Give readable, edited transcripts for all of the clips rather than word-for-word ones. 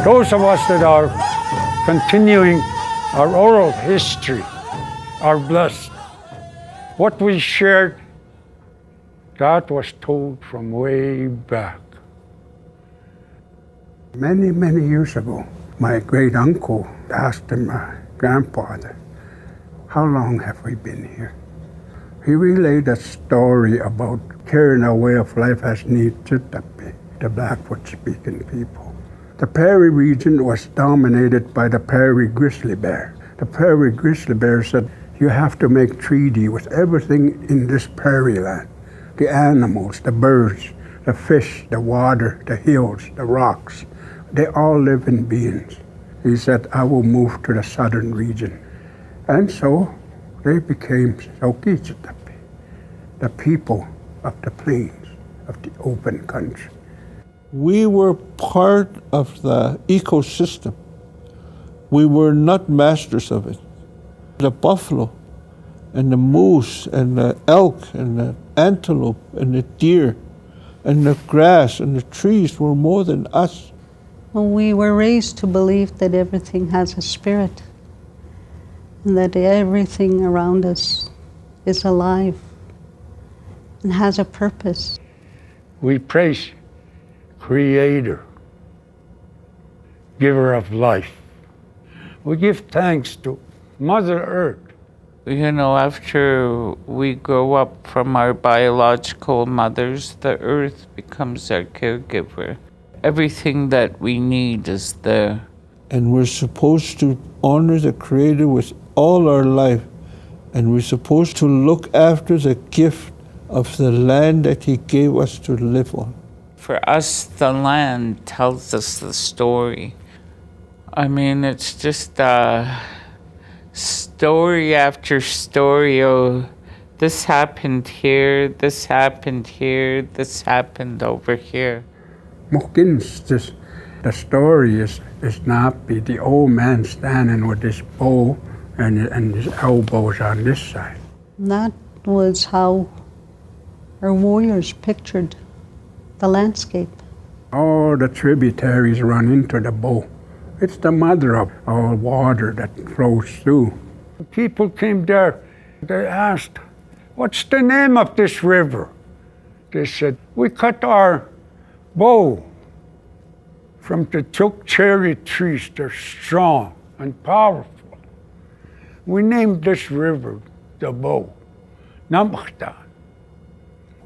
Those of us that are continuing our oral history are blessed. What we shared, that was told from way back. Many, many years ago, my great uncle asked my grandfather, "How long have we been here?" He relayed a story about carrying a way of life as Ts'qescen, the Blackfoot-speaking people. The prairie region was dominated by the prairie grizzly bear. The prairie grizzly bear said, "You have to make treaty with everything in this prairie land. The animals, the birds, the fish, the water, the hills, the rocks. They all live in beings." He said, "I will move to the southern region." And so they became Ts'qescen, the people of the plains, of the open country. We were part of the ecosystem. We were not masters of it. The buffalo and the moose and the elk and the antelope and the deer and the grass and the trees were more than us. Well, we were raised to believe that everything has a spirit and that everything around us is alive and has a purpose. We praise Creator, giver of life. We give thanks to Mother Earth. You know, after we grow up from our biological mothers, the earth becomes our caregiver. Everything that we need is there. And we're supposed to honor the Creator with all our life. And we're supposed to look after the gift of the land that He gave us to live on. For us, the land tells us the story. I mean, it's just story after story. Oh, this happened here, this happened here, this happened over here. McKinnon's the story is not be the old man standing with his bow and his elbows on this side. That was how our warriors pictured the landscape. All the tributaries run into the bow. It's the mother of all water that flows through. People came there, they asked, "What's the name of this river?" They said, "We cut our bow from the choke cherry trees. They're strong and powerful. We named this river the bow, Iinomaahka."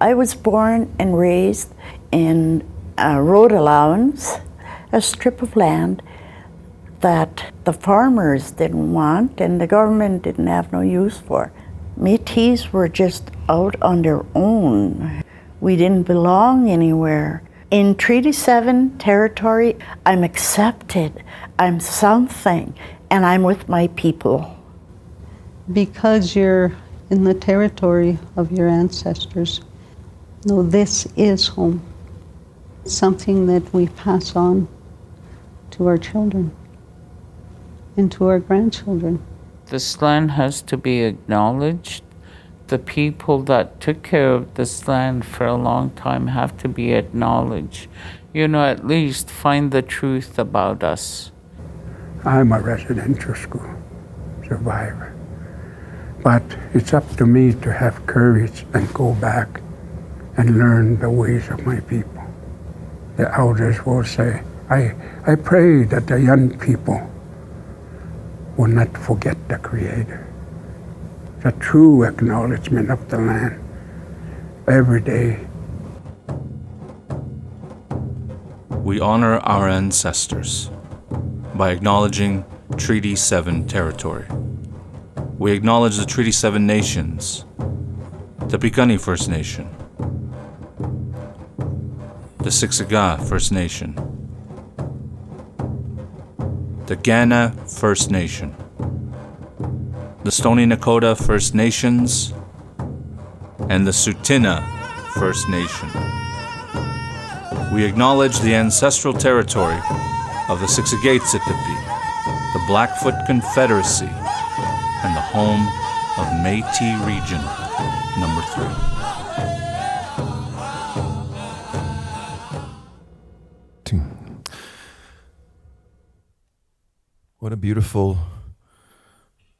I was born and raised in a road allowance, a strip of land that the farmers didn't want and the government didn't have no use for. Métis were just out on their own. We didn't belong anywhere. In Treaty 7 territory, I'm accepted, I'm something, and I'm with my people. Because you're in the territory of your ancestors, no, this is home. Something that we pass on to our children and to our grandchildren. This land has to be acknowledged. The people that took care of this land for a long time have to be acknowledged. You know, at least find the truth about us. I'm a residential school survivor, but it's up to me to have courage and go back and learn the ways of my people. The elders will say, I pray that the young people will not forget the Creator. The true acknowledgement of the land every day. We honor our ancestors by acknowledging Treaty 7 territory. We acknowledge the Treaty 7 nations, the Piikani First Nation, the Siksika First Nation, the Kainai First Nation, the Stoney Nakoda First Nations, and the Tsuut'ina First Nation. We acknowledge the ancestral territory of the Ts'qescen, the Blackfoot Confederacy, and the home of Métis Region Number 3. What a beautiful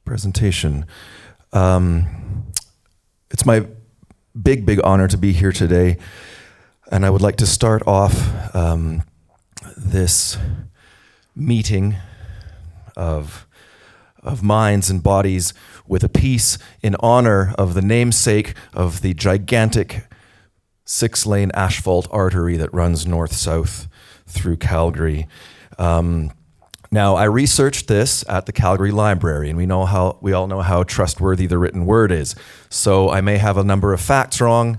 presentation. It's my big honor to be here today, and I would like to start off this meeting of minds and bodies with a piece in honor of the namesake of the gigantic 6-lane asphalt artery that runs north-south through Calgary. Now, I researched this at the Calgary Library, and we all know how trustworthy the written word is. So I may have a number of facts wrong.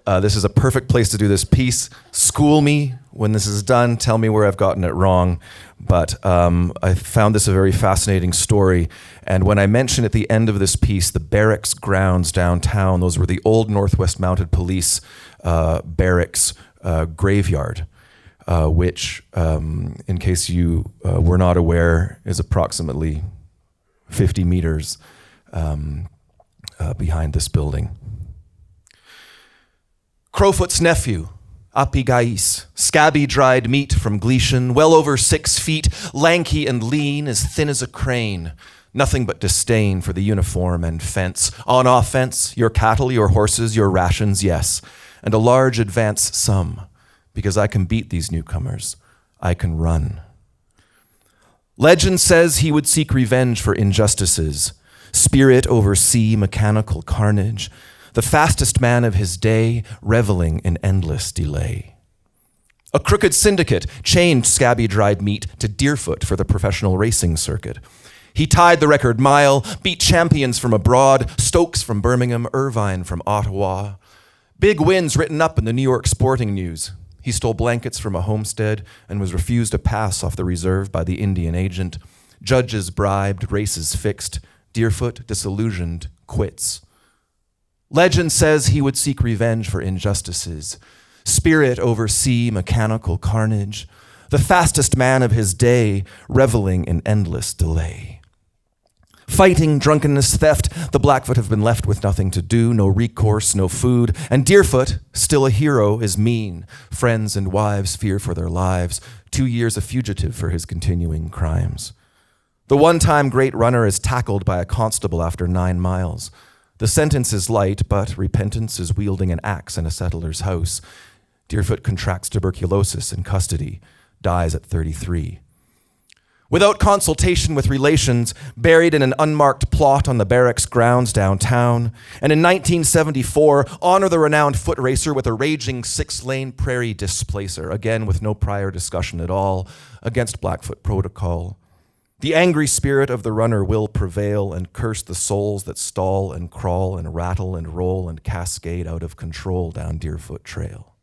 This is a perfect place to do this piece. School me when this is done. Tell me where I've gotten it wrong. But I found this a very fascinating story. And when I mentioned at the end of this piece the barracks grounds downtown, those were the old Northwest Mounted Police barracks graveyard. Which, in case you were not aware, is approximately 50 meters behind this building. Crowfoot's nephew, Apigais, scabby dried meat from Gleason, well over 6 feet, lanky and lean, as thin as a crane. Nothing but disdain for the uniform and fence. On offense, your cattle, your horses, your rations, yes, and a large advance sum. Because I can beat these newcomers. I can run. Legend says he would seek revenge for injustices, spirit over sea, mechanical carnage, the fastest man of his day, reveling in endless delay. A crooked syndicate chained scabby dried meat to Deerfoot for the professional racing circuit. He tied the record mile, beat champions from abroad, Stokes from Birmingham, Irvine from Ottawa. Big wins written up in the New York Sporting News. He stole blankets from a homestead and was refused a pass off the reserve by the Indian agent. Judges bribed, races fixed. Deerfoot, disillusioned, quits. Legend says he would seek revenge for injustices. Spirit over sea, mechanical carnage. The fastest man of his day, reveling in endless delay. Fighting, drunkenness, theft, the Blackfoot have been left with nothing to do, no recourse, no food. And Deerfoot, still a hero, is mean. Friends and wives fear for their lives. 2 years a fugitive for his continuing crimes. The one-time great runner is tackled by a constable after 9 miles. The sentence is light, but repentance is wielding an axe in a settler's house. Deerfoot contracts tuberculosis in custody, dies at 33. Without consultation with relations, buried in an unmarked plot on the barracks grounds downtown, and in 1974, honor the renowned foot racer with a raging 6-lane prairie displacer, again with no prior discussion at all, against Blackfoot protocol. The angry spirit of the runner will prevail and curse the souls that stall and crawl and rattle and roll and cascade out of control down Deerfoot Trail.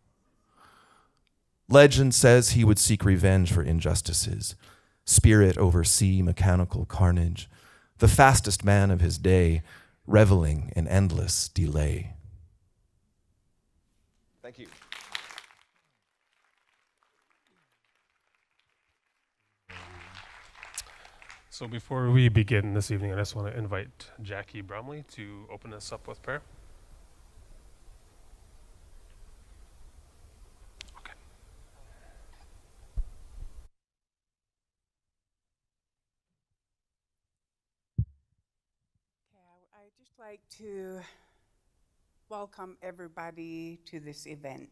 Legend says he would seek revenge for injustices. Spirit over sea, mechanical carnage, the fastest man of his day, reveling in endless delay. Thank you. So before we begin this evening, I just want to invite Jackie Bromley to open us up with prayer. I'd just like to welcome everybody to this event.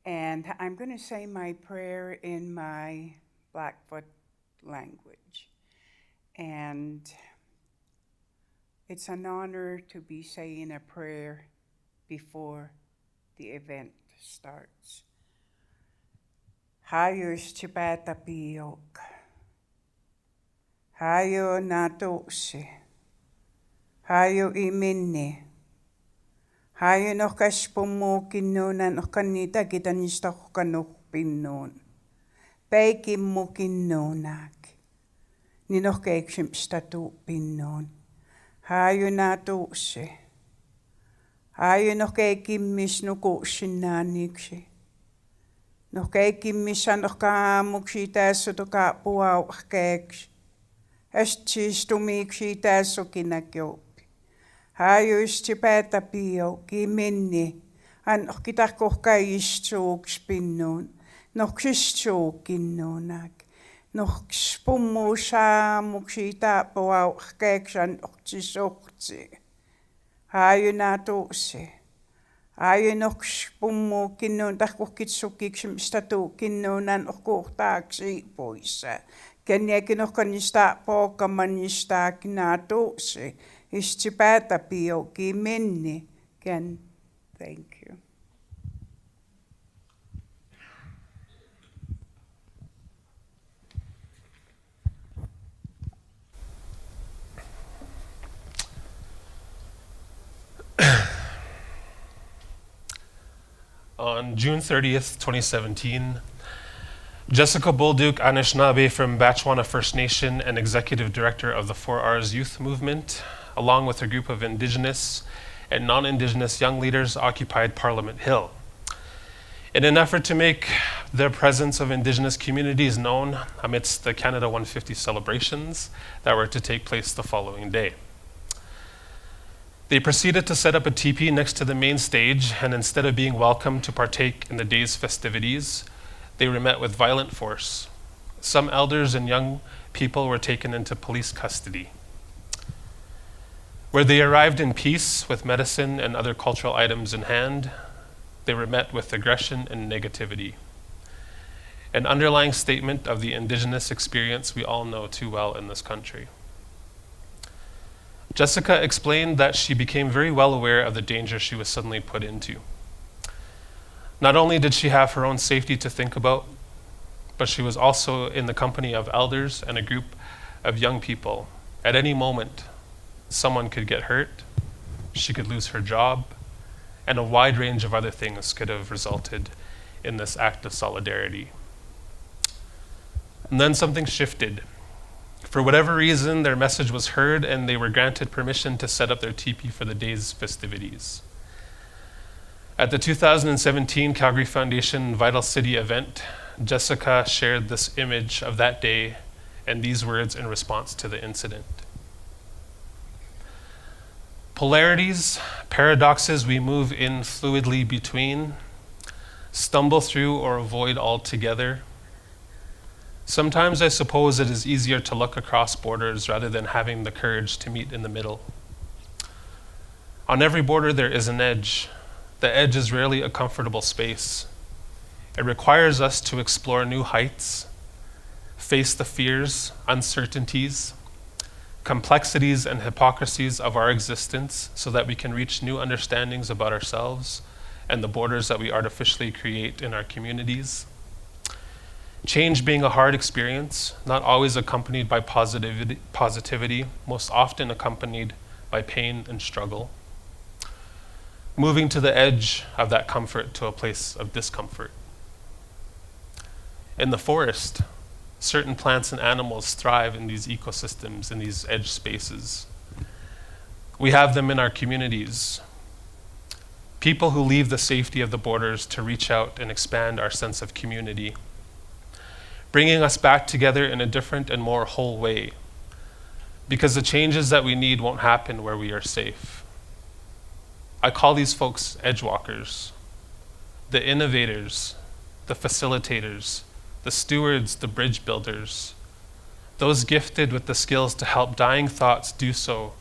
And I'm going to say my prayer in my Blackfoot language. And it's an honor to be saying a prayer before the event starts. Hayo Chipata Piyok. Hayo Natose. Hayo Imini. Hayo no Kashpomo Kinonan Okanita Gitanista Kanok Pinon. Peiki Mokinonak. Ninoch Kekshim Statu Pinon. Hayo Natose. Hayo no Kekim Miss no Koshinaniksi. No Kekim Miss and Okamukshita Sotoka Puau Keks. Estis to make she tasso kinakyo. Hayo istipeta pio, kimini, and okitakoka istroke spinnon, no christroke innonak. Noch spummo sa muksita pawau keksan oktisokti. Hayu nato se. Hayu nok spummo kinno takukitsukiksim statu kinno nan okkortaaksi poissa. Kennekin okkanista pokamanista kinato se. Istipäätä pioki menni. Ken, thank you. On June 30th, 2017, Jessica Bolduc Anishinaabe from Batchwana First Nation and Executive Director of the 4Rs Youth Movement, along with a group of Indigenous and non-Indigenous young leaders, occupied Parliament Hill in an effort to make the presence of Indigenous communities known amidst the Canada 150 celebrations that were to take place the following day. They proceeded to set up a teepee next to the main stage, and instead of being welcomed to partake in the day's festivities, they were met with violent force. Some elders and young people were taken into police custody. Where they arrived in peace with medicine and other cultural items in hand, they were met with aggression and negativity. An underlying statement of the Indigenous experience we all know too well in this country. Jessica explained that she became very well aware of the danger she was suddenly put into. Not only did she have her own safety to think about, but she was also in the company of elders and a group of young people. At any moment, someone could get hurt, she could lose her job, and a wide range of other things could have resulted in this act of solidarity. And then something shifted. For whatever reason, their message was heard and they were granted permission to set up their teepee for the day's festivities. At the 2017 Calgary Foundation Vital City event, Jessica shared this image of that day and these words in response to the incident. Polarities, paradoxes we move in fluidly between, stumble through or avoid altogether. Sometimes I suppose it is easier to look across borders rather than having the courage to meet in the middle. On every border there is an edge. The edge is rarely a comfortable space. It requires us to explore new heights, face the fears, uncertainties, complexities and hypocrisies of our existence so that we can reach new understandings about ourselves and the borders that we artificially create in our communities. Change being a hard experience, not always accompanied by positivity, most often accompanied by pain and struggle. Moving to the edge of that comfort to a place of discomfort. In the forest, certain plants and animals thrive in these ecosystems, in these edge spaces. We have them in our communities. People who leave the safety of the borders to reach out and expand our sense of community, bringing us back together in a different and more whole way, because the changes that we need won't happen where we are safe. I call these folks edgewalkers, the innovators, the facilitators, the stewards, the bridge builders, those gifted with the skills to help dying thoughts do so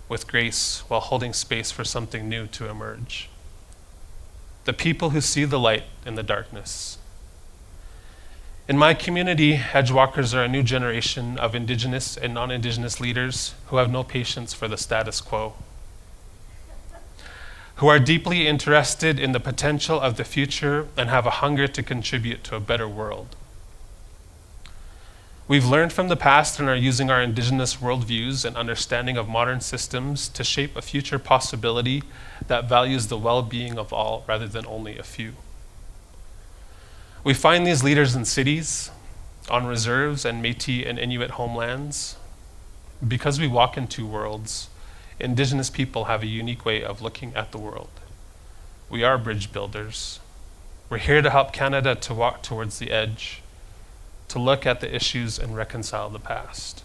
with grace while holding space for something new to emerge. The people who see the light in the darkness. In my community, Edgewalkers are a new generation of Indigenous and non-Indigenous leaders who have no patience for the status quo, who are deeply interested in the potential of the future and have a hunger to contribute to a better world. We've learned from the past and are using our Indigenous worldviews and understanding of modern systems to shape a future possibility that values the well-being of all rather than only a few. We find these leaders in cities, on reserves and Métis and Inuit homelands. Because we walk in two worlds, Indigenous people have a unique way of looking at the world. We are bridge builders. We're here to help Canada to walk towards the edge, to look at the issues and reconcile the past.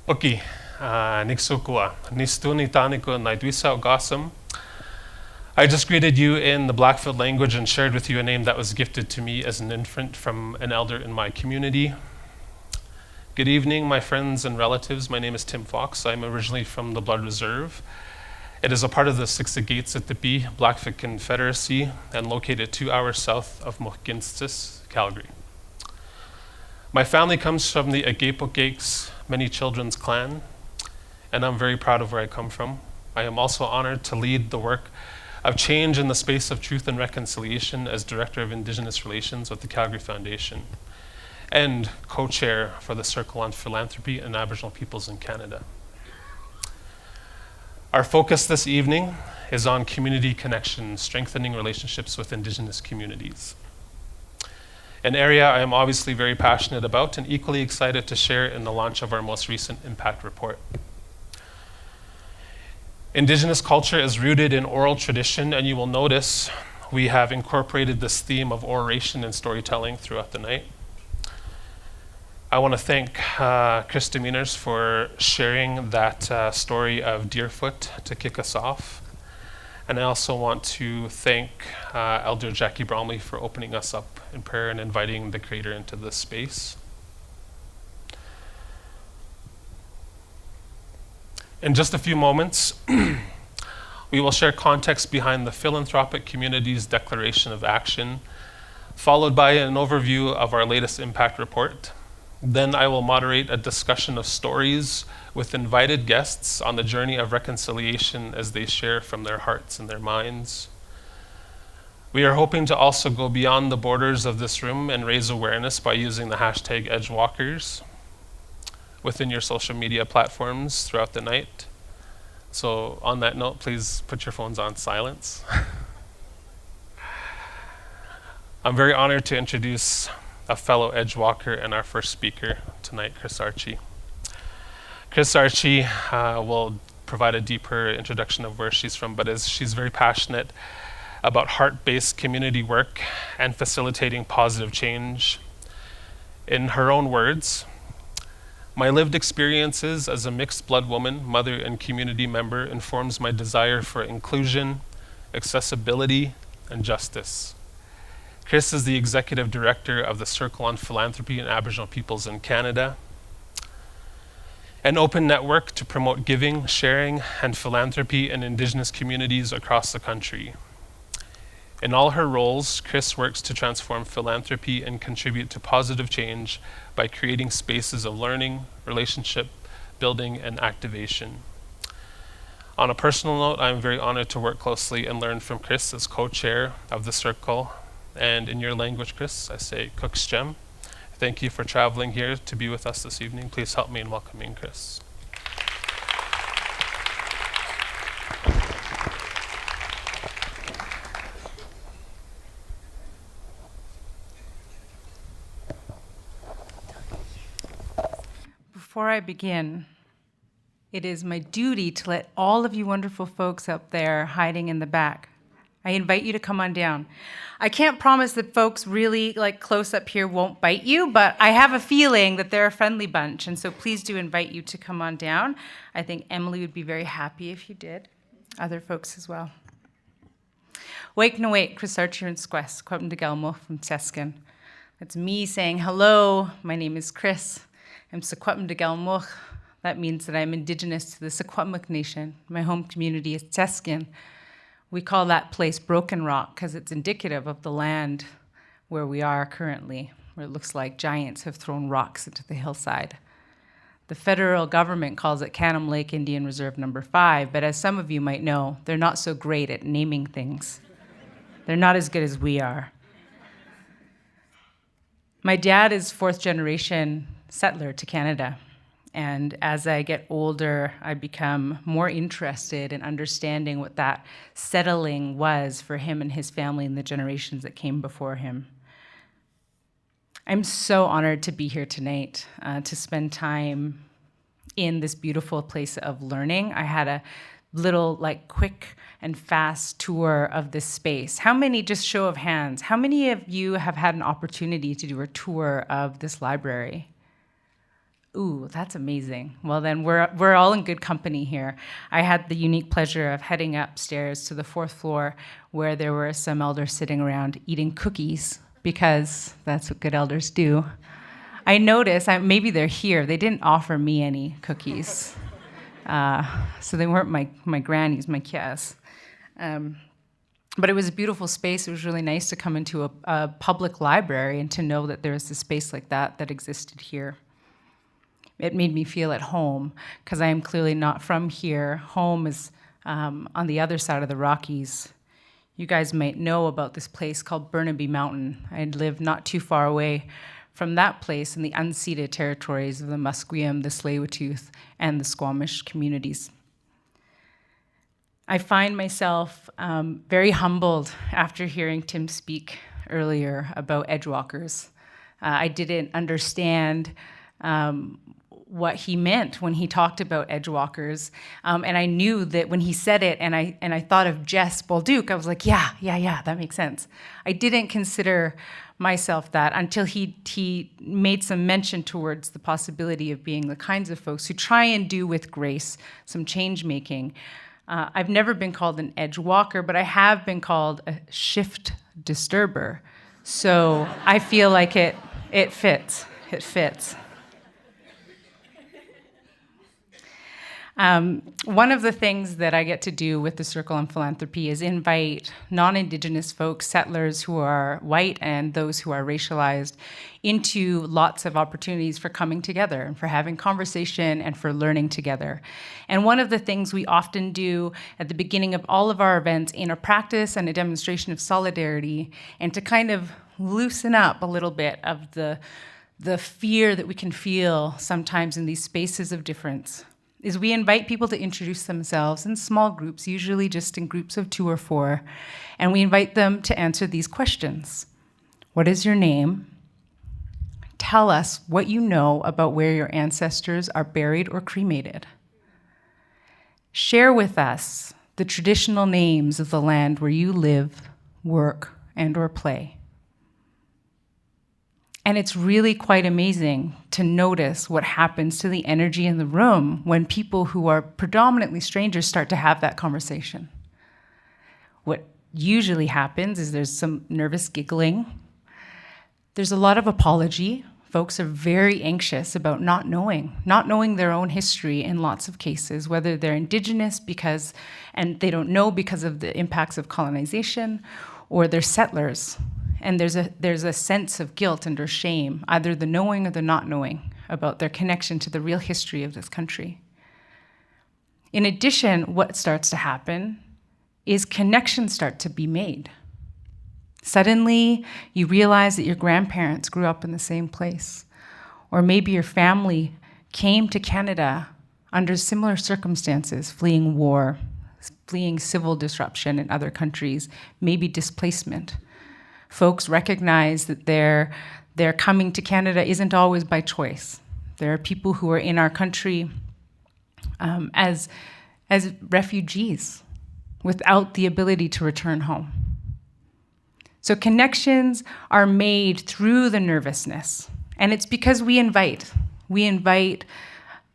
Okay, niksukua, nistuni taniko naidwisa gasam. I just greeted you in the Blackfoot language and shared with you a name that was gifted to me as an infant from an elder in my community. Good evening, my friends and relatives. My name is Tim Fox. I'm originally from the Blood Reserve. It is a part of the Ts'qescen Blackfoot Confederacy and located 2 hours south of McKinnon, Calgary. My family comes from the Edgewalkers, many children's clan, and I'm very proud of where I come from. I am also honored to lead the work of change in the space of truth and reconciliation as Director of Indigenous Relations with the Calgary Foundation and co-chair for the Circle on Philanthropy and Aboriginal Peoples in Canada. Our focus this evening is on community connection, strengthening relationships with Indigenous communities. An area I am obviously very passionate about and equally excited to share in the launch of our most recent impact report. Indigenous culture is rooted in oral tradition, and you will notice we have incorporated this theme of oration and storytelling throughout the night. I want to thank Kris Demeanor for sharing that story of Deerfoot to kick us off. And I also want to thank Elder Jackie Bromley for opening us up in prayer and inviting the Creator into this space. In just a few moments, we will share context behind the Philanthropic Community's Declaration of Action, followed by an overview of our latest impact report. Then I will moderate a discussion of stories with invited guests on the journey of reconciliation as they share from their hearts and their minds. We are hoping to also go beyond the borders of this room and raise awareness by using the hashtag Edgewalkers within your social media platforms throughout the night. So on that note, please put your phones on silence. I'm very honored to introduce a fellow Edgewalker and our first speaker tonight, Kris Archie. Kris Archie will provide a deeper introduction of where she's from, but she's very passionate about heart-based community work and facilitating positive change. In her own words, "My lived experiences as a mixed blood woman, mother, and community member informs my desire for inclusion, accessibility, and justice." Kris is the Executive Director of the Circle on Philanthropy and Aboriginal Peoples in Canada, an open network to promote giving, sharing, and philanthropy in Indigenous communities across the country. In all her roles, Kris works to transform philanthropy and contribute to positive change by creating spaces of learning, relationship building, and activation. On a personal note, I am very honored to work closely and learn from Kris as co-chair of the Circle. And in your language, Kris, I say Ts'qescen. Thank you for traveling here to be with us this evening. Please help me in welcoming Kris. Before I begin, it is my duty to let all of you wonderful folks up there hiding in the back, I invite you to come on down. I can't promise that folks really close up here won't bite you, but I have a feeling that they're a friendly bunch, and so please do invite you to come on down. I think Emily would be very happy if you did. Other folks as well. Wake na wake, Kris Archie and Ts'qescen, Seaman from Ts'qescen. That's me saying hello. My name is Kris. I'm Seaman. That means that I'm Indigenous to the Sequatmik Nation. My home community is Ts'qescen. We call that place Broken Rock because it's indicative of the land where we are currently, where it looks like giants have thrown rocks into the hillside. The federal government calls it Canam Lake Indian Reserve Number 5, but as some of you might know, they're not so great at naming things. They're not as good as we are. My dad is fourth-generation settler to Canada. And as I get older, I become more interested in understanding what that settling was for him and his family and the generations that came before him. I'm so honored to be here tonight, to spend time in this beautiful place of learning. I had a little quick and fast tour of this space. How many, just show of hands, how many of you have had an opportunity to do a tour of this library? Ooh, that's amazing. Well, then we're all in good company here. I had the unique pleasure of heading upstairs to the 4th floor where there were some elders sitting around eating cookies, because that's what good elders do. I noticed, maybe they're here, they didn't offer me any cookies. So they weren't my grannies, my kias. But it was a beautiful space. It was really nice to come into a public library and to know that there was a space like that existed here. It made me feel at home, because I am clearly not from here. Home is on the other side of the Rockies. You guys might know about this place called Burnaby Mountain. I lived not too far away from that place in the unceded territories of the Musqueam, the Tsleil-Waututh, and the Squamish communities. I find myself very humbled after hearing Tim speak earlier about Edgewalkers. I didn't understand what he meant when he talked about Edgewalkers. And I knew that when he said it, and I thought of Jess Bolduc, I was like, yeah, that makes sense. I didn't consider myself that until he made some mention towards the possibility of being the kinds of folks who try and do with grace some change making. I've never been called an edge walker, but I have been called a shift disturber. So I feel like it fits. It fits. One of the things that I get to do with the Circle on Philanthropy is invite non-Indigenous folks, settlers who are white and those who are racialized, into lots of opportunities for coming together and for having conversation and for learning together. And one of the things we often do at the beginning of all of our events in a practice and a demonstration of solidarity, and to kind of loosen up a little bit of the fear that we can feel sometimes in these spaces of difference, is we invite people to introduce themselves in small groups, usually just in groups of 2 or 4, and we invite them to answer these questions. What is your name? Tell us what you know about where your ancestors are buried or cremated. Share with us the traditional names of the land where you live, work, and or play. And it's really quite amazing to notice what happens to the energy in the room when people who are predominantly strangers start to have that conversation. What usually happens is there's some nervous giggling. There's a lot of apology. Folks are very anxious about not knowing their own history in lots of cases, whether they're Indigenous and they don't know because of the impacts of colonization, or they're settlers. And there's a sense of guilt and or shame, either the knowing or the not knowing, about their connection to the real history of this country. In addition, what starts to happen is connections start to be made. Suddenly, you realize that your grandparents grew up in the same place, or maybe your family came to Canada under similar circumstances, fleeing war, fleeing civil disruption in other countries, maybe displacement. Folks recognize that their coming to Canada isn't always by choice. There are people who are in our country as refugees without the ability to return home. So connections are made through the nervousness, and it's because we invite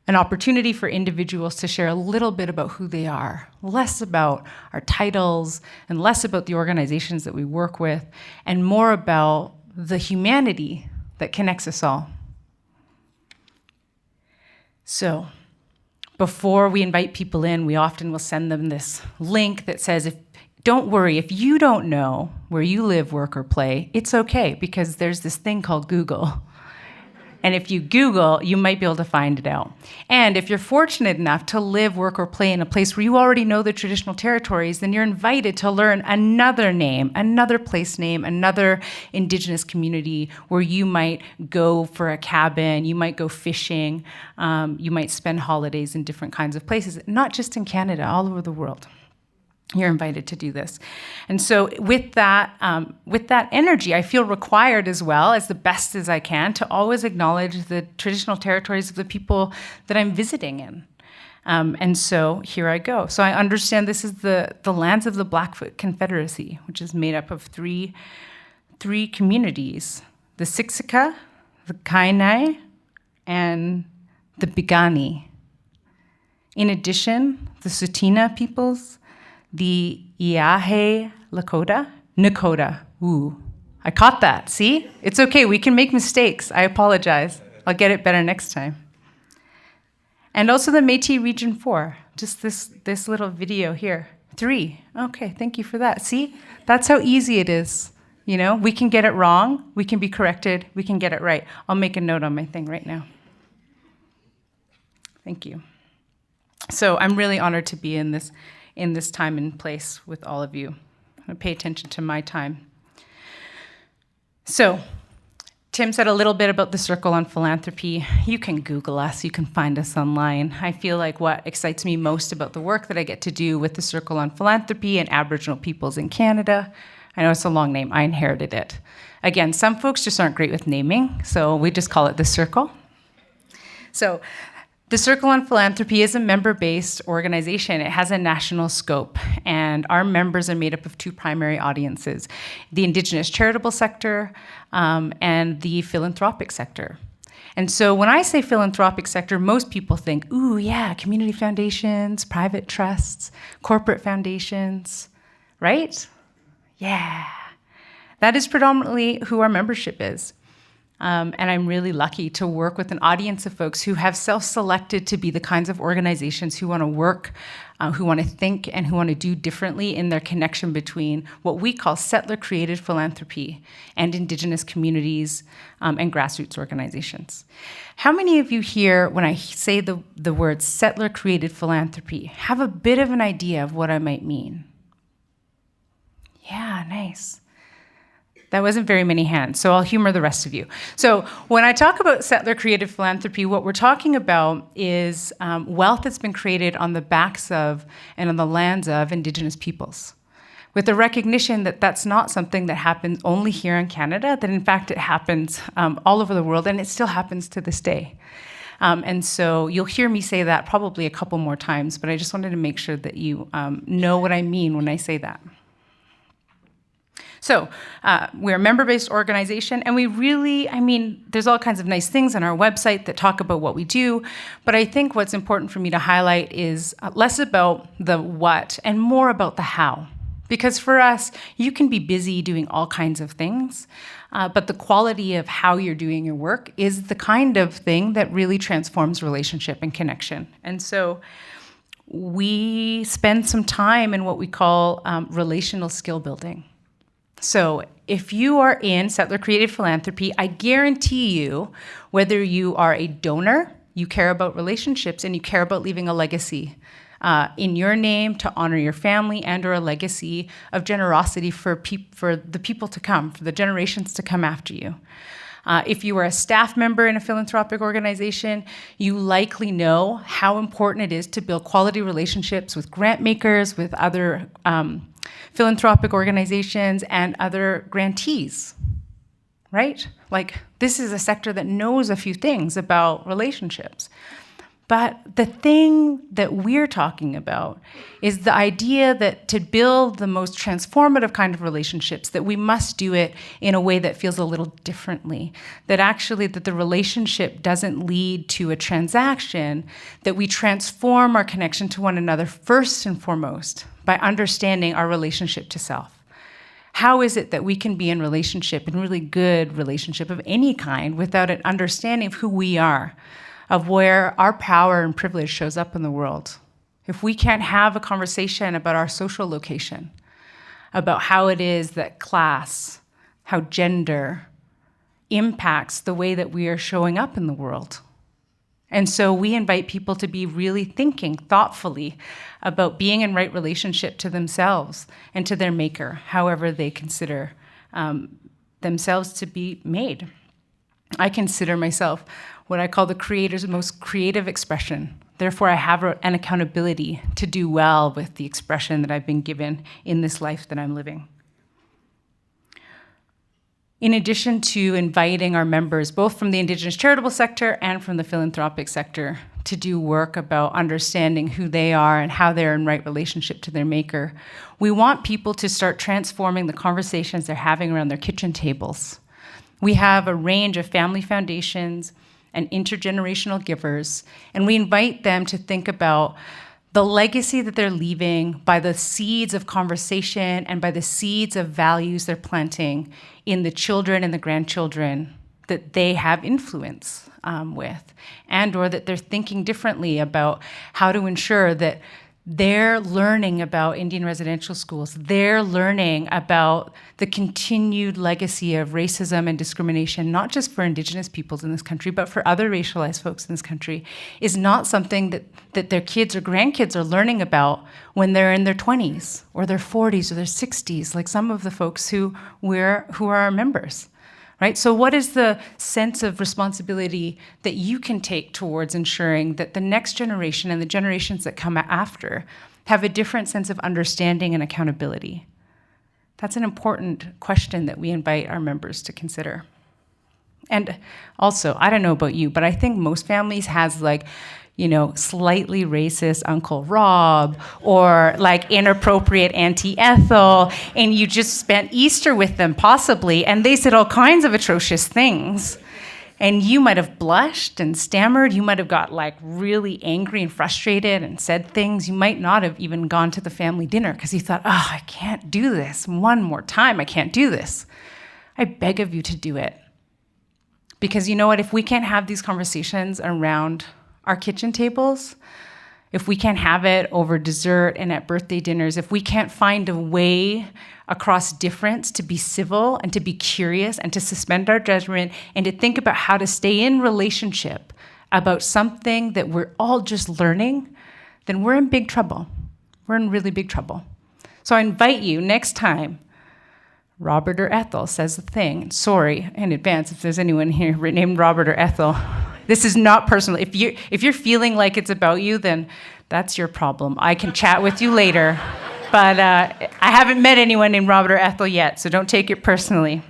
an opportunity for individuals to share a little bit about who they are, less about our titles and less about the organizations that we work with, and more about the humanity that connects us all. So before we invite people in, we often will send them this link that says, don't worry, if you don't know where you live, work, or play, it's okay, because there's this thing called Google. And if you Google, you might be able to find it out. And if you're fortunate enough to live, work, or play in a place where you already know the traditional territories, then you're invited to learn another name, another place name, another Indigenous community where you might go for a cabin, you might go fishing, you might spend holidays in different kinds of places, not just in Canada, all over the world. You're invited to do this. And so with that energy, I feel required as well, as the best as I can, to always acknowledge the traditional territories of the people that I'm visiting in. And so here I go. So I understand this is the lands of the Blackfoot Confederacy, which is made up of three communities: the Siksika, the Kainai, and the Piikani. In addition, the Tsuut'ina peoples, the Iahe Nakota. Ooh, I caught that, see? It's okay, we can make mistakes. I apologize. I'll get it better next time. And also the Métis Region 4, just this little video here. 3, okay, thank you for that. See, that's how easy it is. You know, we can get it wrong, we can be corrected, we can get it right. I'll make a note on my thing right now. Thank you. So I'm really honored to be in this time and place with all of you. I'm gonna pay attention to my time. So, Tim said a little bit about the Circle on Philanthropy. You can Google us, you can find us online. I feel like what excites me most about the work that I get to do with the Circle on Philanthropy and Aboriginal peoples in Canada, I know it's a long name, I inherited it. Again, some folks just aren't great with naming, so we just call it the Circle. So, the Circle on Philanthropy is a member-based organization. It has a national scope, and our members are made up of 2 primary audiences, the Indigenous charitable sector and the philanthropic sector. And so when I say philanthropic sector, most people think, ooh, yeah, community foundations, private trusts, corporate foundations, right? Yeah. That is predominantly who our membership is. And I'm really lucky to work with an audience of folks who have self-selected to be the kinds of organizations who want to work, who want to think, and who want to do differently in their connection between what we call settler-created philanthropy and Indigenous communities and grassroots organizations. How many of you here, when I say the word settler-created philanthropy, have a bit of an idea of what I might mean? Yeah, nice. That wasn't very many hands, so I'll humor the rest of you. So when I talk about settler-created philanthropy, what we're talking about is wealth that's been created on the backs of and on the lands of Indigenous peoples, with the recognition that that's not something that happens only here in Canada, that in fact it happens all over the world, and it still happens to this day. And so you'll hear me say that probably a couple more times, but I just wanted to make sure that you know what I mean when I say that. So we're a member-based organization, and we really, there's all kinds of nice things on our website that talk about what we do, but I think what's important for me to highlight is less about the what and more about the how. Because for us, you can be busy doing all kinds of things, but the quality of how you're doing your work is the kind of thing that really transforms relationship and connection. And so we spend some time in what we call relational skill building. So if you are in settler-created philanthropy, I guarantee you, whether you are a donor, you care about relationships, and you care about leaving a legacy in your name to honor your family and/or a legacy of generosity for the people to come, for the generations to come after you. If you are a staff member in a philanthropic organization, you likely know how important it is to build quality relationships with grant makers, with other philanthropic organizations, and other grantees, right? Like, this is a sector that knows a few things about relationships. But the thing that we're talking about is the idea that to build the most transformative kind of relationships, that we must do it in a way that feels a little differently, that actually that the relationship doesn't lead to a transaction, that we transform our connection to one another first and foremost by understanding our relationship to self. How is it that we can be in relationship, in really good relationship of any kind, without an understanding of who we are, of where our power and privilege shows up in the world? If we can't have a conversation about our social location, about how it is that class, how gender impacts the way that we are showing up in the world. And so we invite people to be really thinking thoughtfully about being in right relationship to themselves and to their maker, however they consider themselves to be made. I consider myself what I call the creator's most creative expression. Therefore, I have an accountability to do well with the expression that I've been given in this life that I'm living. In addition to inviting our members, both from the Indigenous charitable sector and from the philanthropic sector, to do work about understanding who they are and how they're in right relationship to their maker, we want people to start transforming the conversations they're having around their kitchen tables. We have a range of family foundations and intergenerational givers, and we invite them to think about the legacy that they're leaving by the seeds of conversation and by the seeds of values they're planting in the children and the grandchildren that they have influence with, and or that they're thinking differently about how to ensure that they're learning about Indian residential schools. They're learning about the continued legacy of racism and discrimination, not just for Indigenous peoples in this country, but for other racialized folks in this country, is not something that their kids or grandkids are learning about when they're in their 20s or their 40s or their 60s, like some of the folks who are our members. Right? So what is the sense of responsibility that you can take towards ensuring that the next generation and the generations that come after have a different sense of understanding and accountability? That's an important question that we invite our members to consider. And also, I don't know about you, but I think most families has slightly racist Uncle Rob or like inappropriate Auntie Ethel, and you just spent Easter with them possibly, and they said all kinds of atrocious things. And you might have blushed and stammered. You might have got like really angry and frustrated and said things. You might not have even gone to the family dinner because you thought, oh, I can't do this. One more time, I can't do this. I beg of you to do it. Because you know what? If we can't have these conversations around our kitchen tables, if we can't have it over dessert and at birthday dinners, if we can't find a way across difference to be civil and to be curious and to suspend our judgment and to think about how to stay in relationship about something that we're all just learning, then we're in big trouble. We're in really big trouble. So I invite you next time Robert or Ethel says a thing, sorry in advance if there's anyone here named Robert or Ethel, this is not personal. If you're feeling like it's about you, then that's your problem. I can chat with you later. But I haven't met anyone named Robert or Ethel yet, so don't take it personally.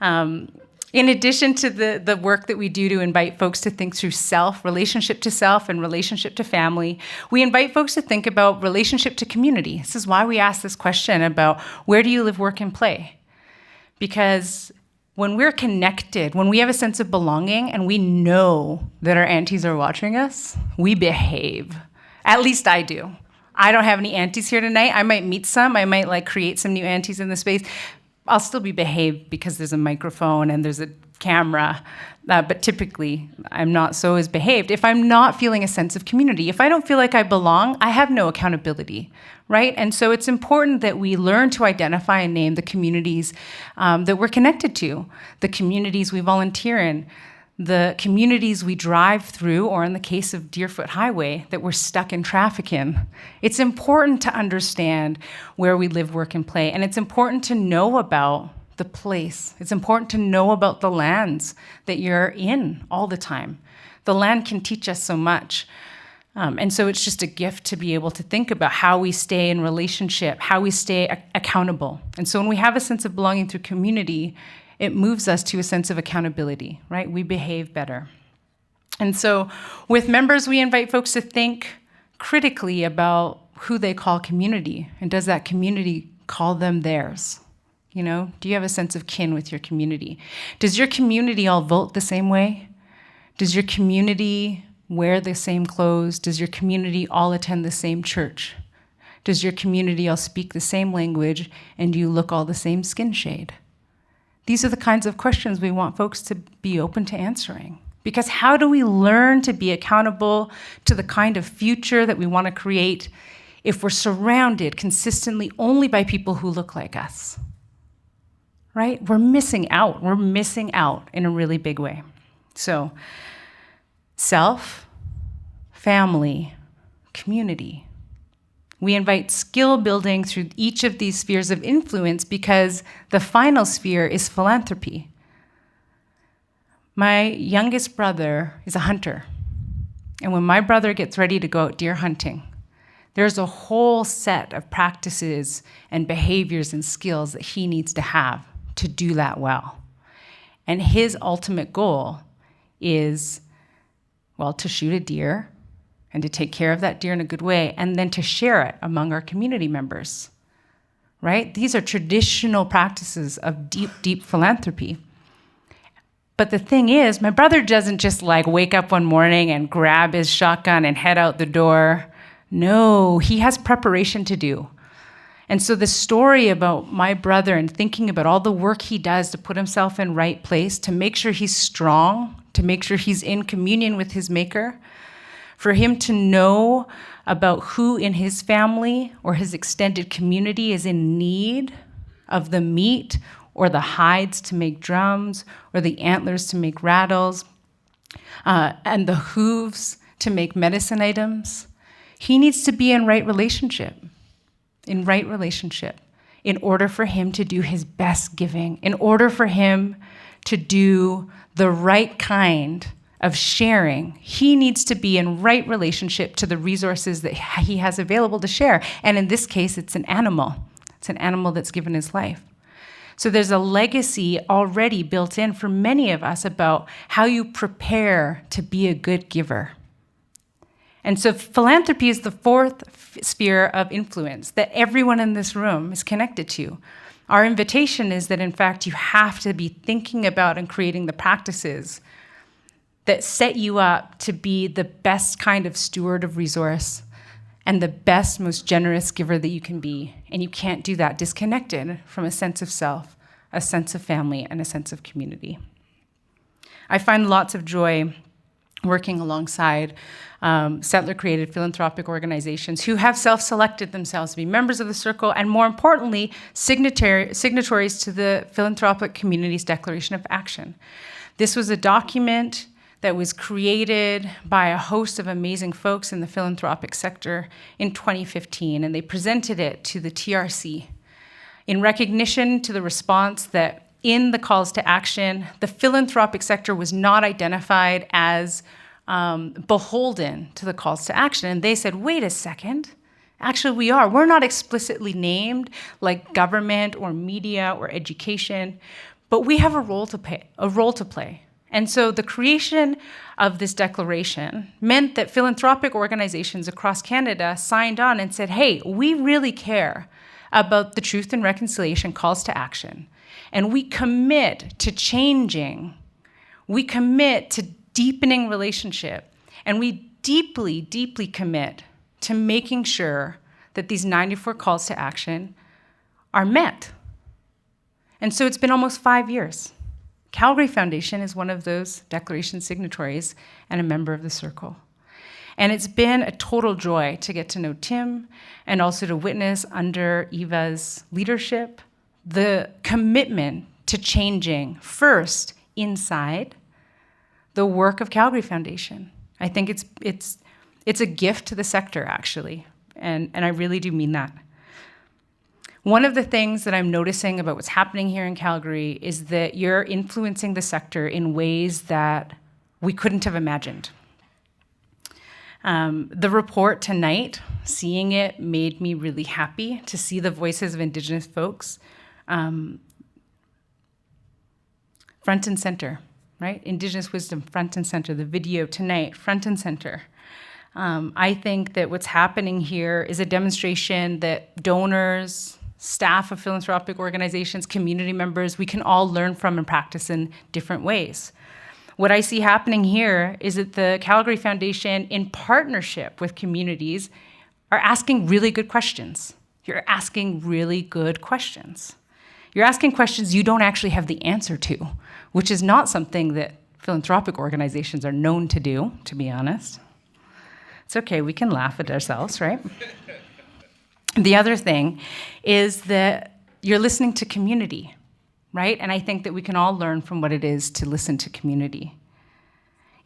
In addition to the work that we do to invite folks to think through self, relationship to self, and relationship to family, we invite folks to think about relationship to community. This is why we ask this question about where do you live, work, and play? Because when we're connected, when we have a sense of belonging and we know that our aunties are watching us, we behave. At least I do. I don't have any aunties here tonight. I might meet some. I might create some new aunties in the space. I'll still be behaved because there's a microphone and there's a camera. But typically, I'm not so as behaved. If I'm not feeling a sense of community, if I don't feel like I belong, I have no accountability, right? And so it's important that we learn to identify and name the communities that we're connected to, the communities we volunteer in, the communities we drive through, or in the case of Deerfoot Highway, that we're stuck in traffic in. It's important to understand where we live, work, and play, and it's important to know about the place. It's important to know about the lands that you're in all the time. The land can teach us so much. And so it's just a gift to be able to think about how we stay in relationship, how we stay accountable. And so when we have a sense of belonging through community, it moves us to a sense of accountability, right? We behave better. And so with members, we invite folks to think critically about who they call community, and does that community call them theirs? You know, do you have a sense of kin with your community? Does your community all vote the same way? Does your community wear the same clothes? Does your community all attend the same church? Does your community all speak the same language, and do you look all the same skin shade? These are the kinds of questions we want folks to be open to answering. Because how do we learn to be accountable to the kind of future that we want to create if we're surrounded consistently only by people who look like us? Right? We're missing out. We're missing out in a really big way. So, self, family, community. We invite skill building through each of these spheres of influence because the final sphere is philanthropy. My youngest brother is a hunter. And when my brother gets ready to go out deer hunting, there's a whole set of practices and behaviors and skills that he needs to have to do that well. And his ultimate goal is, well, to shoot a deer and to take care of that deer in a good way, and then to share it among our community members, right? These are traditional practices of deep, deep philanthropy. But the thing is, my brother doesn't just like wake up one morning and grab his shotgun and head out the door. No, he has preparation to do. And so the story about my brother and thinking about all the work he does to put himself in right place, to make sure he's strong, to make sure he's in communion with his maker, for him to know about who in his family or his extended community is in need of the meat or the hides to make drums or the antlers to make rattles and the hooves to make medicine items. He needs to be in right relationship in order for him to do his best giving, in order for him to do the right kind of sharing. He needs to be in right relationship to the resources that he has available to share. And in this case, it's an animal. It's an animal that's given his life. So there's a legacy already built in for many of us about how you prepare to be a good giver. And so philanthropy is the fourth sphere of influence that everyone in this room is connected to. Our invitation is that, in fact, you have to be thinking about and creating the practices that set you up to be the best kind of steward of resource and the best, most generous giver that you can be. And you can't do that disconnected from a sense of self, a sense of family, and a sense of community. I find lots of joy working alongside settler-created philanthropic organizations who have self-selected themselves to be members of the circle and, more importantly, signatories to the Philanthropic Community's Declaration of Action. This was a document that was created by a host of amazing folks in the philanthropic sector in 2015, and they presented it to the TRC in recognition to the response that in the calls to action, the philanthropic sector was not identified as beholden to the calls to action. And they said, wait a second, actually we are. We're not explicitly named like government or media or education, but we have a role to play. And so the creation of this declaration meant that philanthropic organizations across Canada signed on and said, hey, we really care about the truth and reconciliation calls to action. And we commit to changing. We commit to deepening relationship. And we deeply, deeply commit to making sure that these 94 calls to action are met. And so it's been almost 5 years. Calgary Foundation is one of those declaration signatories and a member of the circle. And it's been a total joy to get to know Tim and also to witness under Eva's leadership the commitment to changing first inside the work of Calgary Foundation. I think it's a gift to the sector, actually, and I really do mean that. One of the things that I'm noticing about what's happening here in Calgary is that you're influencing the sector in ways that we couldn't have imagined. The report tonight, seeing it, made me really happy to see the voices of Indigenous folks front and center, right? Indigenous wisdom front and center. The video tonight, front and center. I think that what's happening here is a demonstration that donors, staff of philanthropic organizations, community members, we can all learn from and practice in different ways. What I see happening here is that the Calgary Foundation, in partnership with communities, are asking really good questions. You're asking really good questions. You're asking questions you don't actually have the answer to, which is not something that philanthropic organizations are known to do, to be honest. It's okay, we can laugh at ourselves, right? The other thing is that you're listening to community, right? And I think that we can all learn from what it is to listen to community.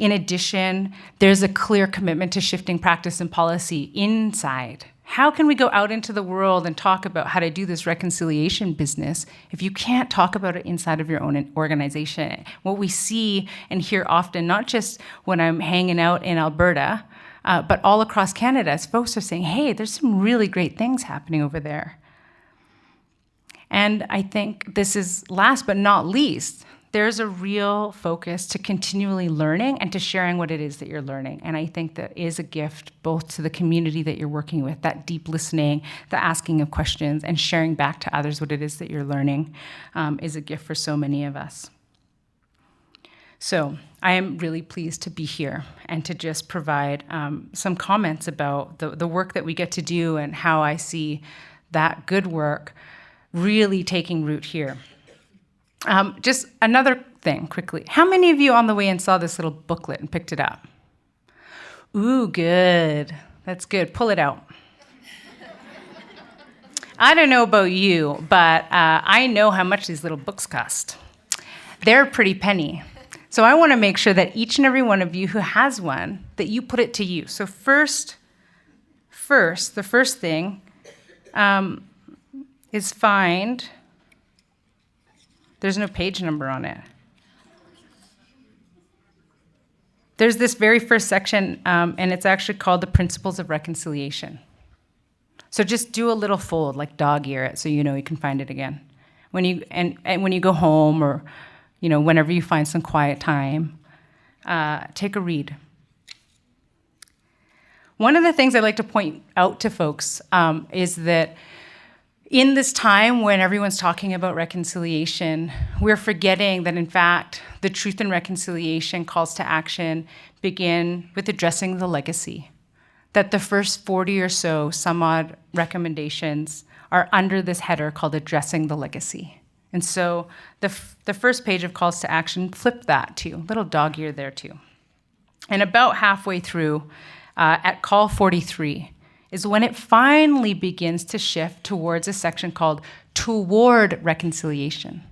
In addition, there's a clear commitment to shifting practice and policy inside. How can we go out into the world and talk about how to do this reconciliation business if you can't talk about it inside of your own organization? What we see and hear often, not just when I'm hanging out in Alberta, but all across Canada, as folks are saying, hey, there's some really great things happening over there. And I think this is last but not least, there's a real focus to continually learning and to sharing what it is that you're learning. And I think that is a gift both to the community that you're working with, that deep listening, the asking of questions, and sharing back to others what it is that you're learning is a gift for so many of us. So I am really pleased to be here and to just provide some comments about the work that we get to do and how I see that good work really taking root here. Just another thing quickly. How many of you on the way in saw this little booklet and picked it up? Ooh, good. That's good. Pull it out. I don't know about you, but I know how much these little books cost. They're a pretty penny. So I want to make sure that each and every one of you who has one, that you put it to use. So first, the first thing is find, there's no page number on it. There's this very first section, and it's actually called The Principles of Reconciliation. So just do a little fold, like dog ear it, so you know you can find it again. When you go home, or whenever you find some quiet time, take a read. One of the things I like to point out to folks is that in this time when everyone's talking about reconciliation, we're forgetting that, in fact, the Truth and Reconciliation calls to action begin with addressing the legacy. That the first 40 or so, some odd recommendations are under this header called Addressing the Legacy. And so the first page of calls to action, flip that too, little dog ear there too. And about halfway through, at call 43, is when it finally begins to shift towards a section called Toward Reconciliation.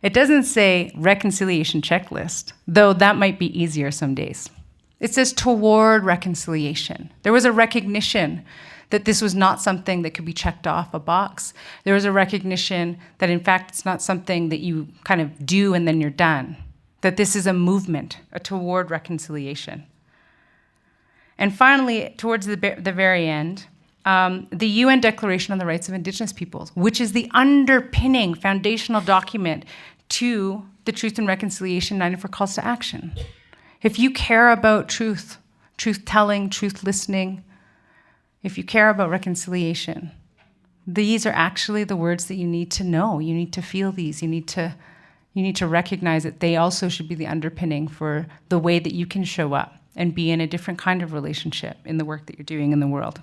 It doesn't say reconciliation checklist, though that might be easier some days. It says toward reconciliation. There was a recognition that this was not something that could be checked off a box. There was a recognition that, in fact, it's not something that you kind of do and then you're done. That this is a movement, toward reconciliation. And finally, towards the very end, the UN Declaration on the Rights of Indigenous Peoples, which is the underpinning foundational document to the Truth and Reconciliation 94 Calls to Action. If you care about truth, truth-telling, truth-listening, if you care about reconciliation, these are actually the words that you need to know. You need to feel these. You need to recognize that they also should be the underpinning for the way that you can show up and be in a different kind of relationship in the work that you're doing in the world.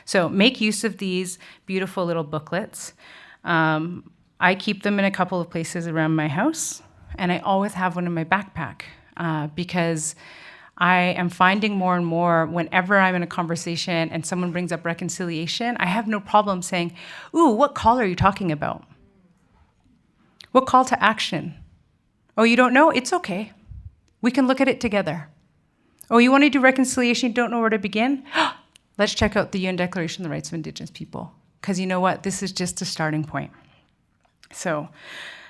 So make use of these beautiful little booklets. I keep them in a couple of places around my house, and I always have one in my backpack because I am finding more and more whenever I'm in a conversation and someone brings up reconciliation, I have no problem saying, ooh, what call are you talking about? What call to action? Oh, you don't know? It's okay. We can look at it together. Oh, you want to do reconciliation, you don't know where to begin? Let's check out the UN Declaration on the Rights of Indigenous People. Because you know what? This is just a starting point. So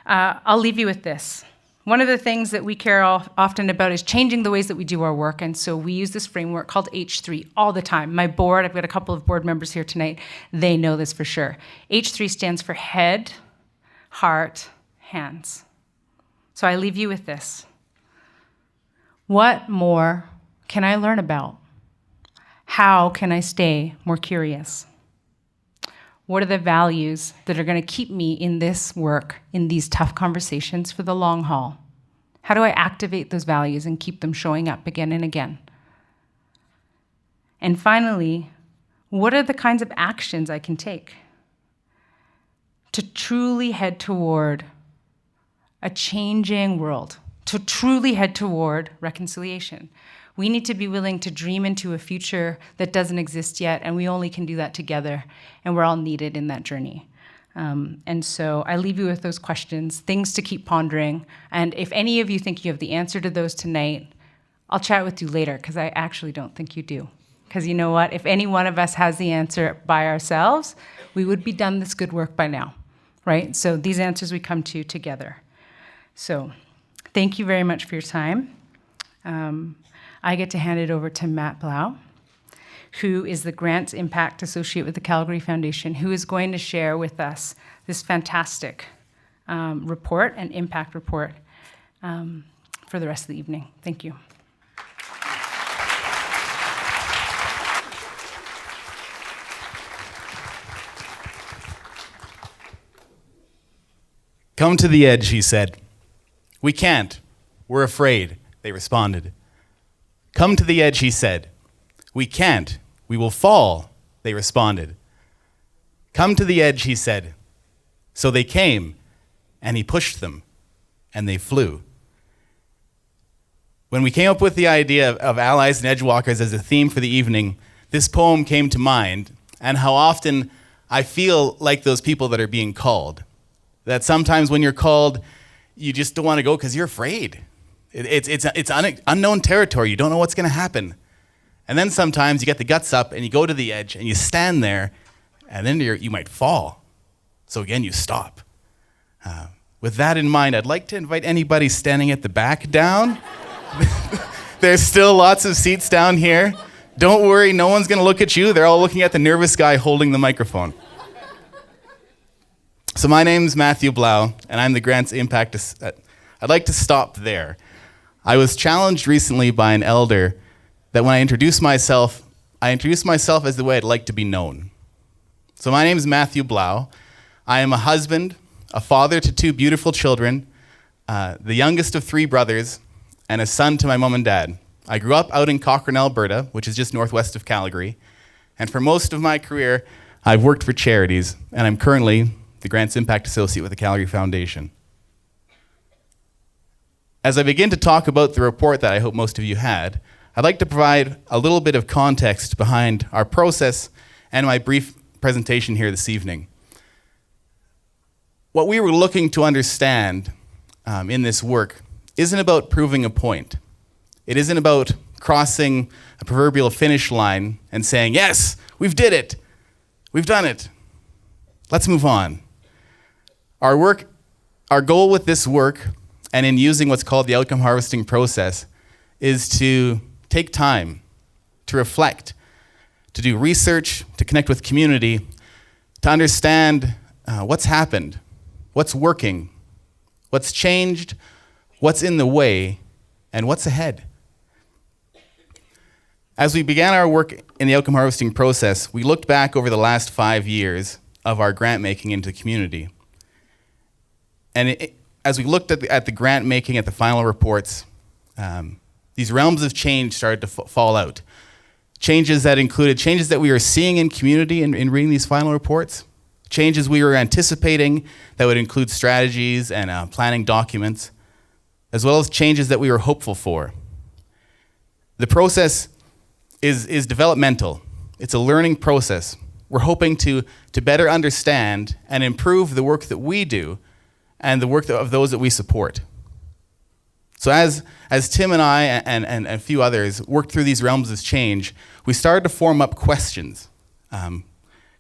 I'll leave you with this. One of the things that we care often about is changing the ways that we do our work. And so we use this framework called H3 all the time. My board, I've got a couple of board members here tonight. They know this for sure. H3 stands for head, heart, hands. So I leave you with this. What more can I learn about? How can I stay more curious? What are the values that are going to keep me in this work, in these tough conversations for the long haul? How do I activate those values and keep them showing up again and again? And finally, what are the kinds of actions I can take to truly head toward a changing world, to truly head toward reconciliation? We need to be willing to dream into a future that doesn't exist yet, and we only can do that together, and we're all needed in that journey. And so I leave you with those questions, things to keep pondering, and if any of you think you have the answer to those tonight, I'll chat with you later, because I actually don't think you do. Because you know what? If any one of us has the answer by ourselves, we would be done this good work by now, right? So these answers we come to together. So thank you very much for your time. I get to hand it over to Matt Blough, who is the Grants Impact Associate with the Calgary Foundation, who is going to share with us this fantastic report and impact report for the rest of the evening. Thank you. Come to the edge, he said. We can't. "We're afraid," they responded. "Come to the edge," he said. "We can't. We will fall," they responded. "Come to the edge," he said. So they came, and he pushed them, and they flew. When we came up with the idea of allies and edgewalkers as a theme for the evening, this poem came to mind, and how often I feel like those people that are being called. That sometimes when you're called, you just don't want to go because you're afraid. It's unknown territory. You don't know what's going to happen. And then sometimes you get the guts up and you go to the edge and you stand there, and then you might fall. So again, you stop. With that in mind, I'd like to invite anybody standing at the back down. There's still lots of seats down here. Don't worry, no one's going to look at you. They're all looking at the nervous guy holding the microphone. So my name's Matthew Blough, and I'm the Grants Impact. I'd like to stop there. I was challenged recently by an elder that when I introduce myself as the way I'd like to be known. So my name is Matthew Blough. I am a husband, a father to 2 beautiful children, the youngest of 3 brothers, and a son to my mom and dad. I grew up out in Cochrane, Alberta, which is just northwest of Calgary. And for most of my career, I've worked for charities, and I'm currently the Grants Impact Associate with the Calgary Foundation. As I begin to talk about the report that I hope most of you had, I'd like to provide a little bit of context behind our process and my brief presentation here this evening. What we were looking to understand in this work isn't about proving a point. It isn't about crossing a proverbial finish line and saying, yes, we've did it. We've done it. Let's move on. Our goal with this work, and in using what's called the outcome harvesting process, is to take time, to reflect, to do research, to connect with community, to understand what's happened, what's working, what's changed, what's in the way, and what's ahead. As we began our work in the outcome harvesting process, we looked back over the last 5 years of our grant making into the community. And as we looked at the grant making, at the final reports, these realms of change started to fall out. Changes that included changes that we were seeing in community in reading these final reports, changes we were anticipating that would include strategies and planning documents, as well as changes that we were hopeful for. The process is developmental. It's a learning process. We're hoping to better understand and improve the work that we do and the work of those that we support. So as Tim and I and a few others worked through these realms of change, we started to form up questions,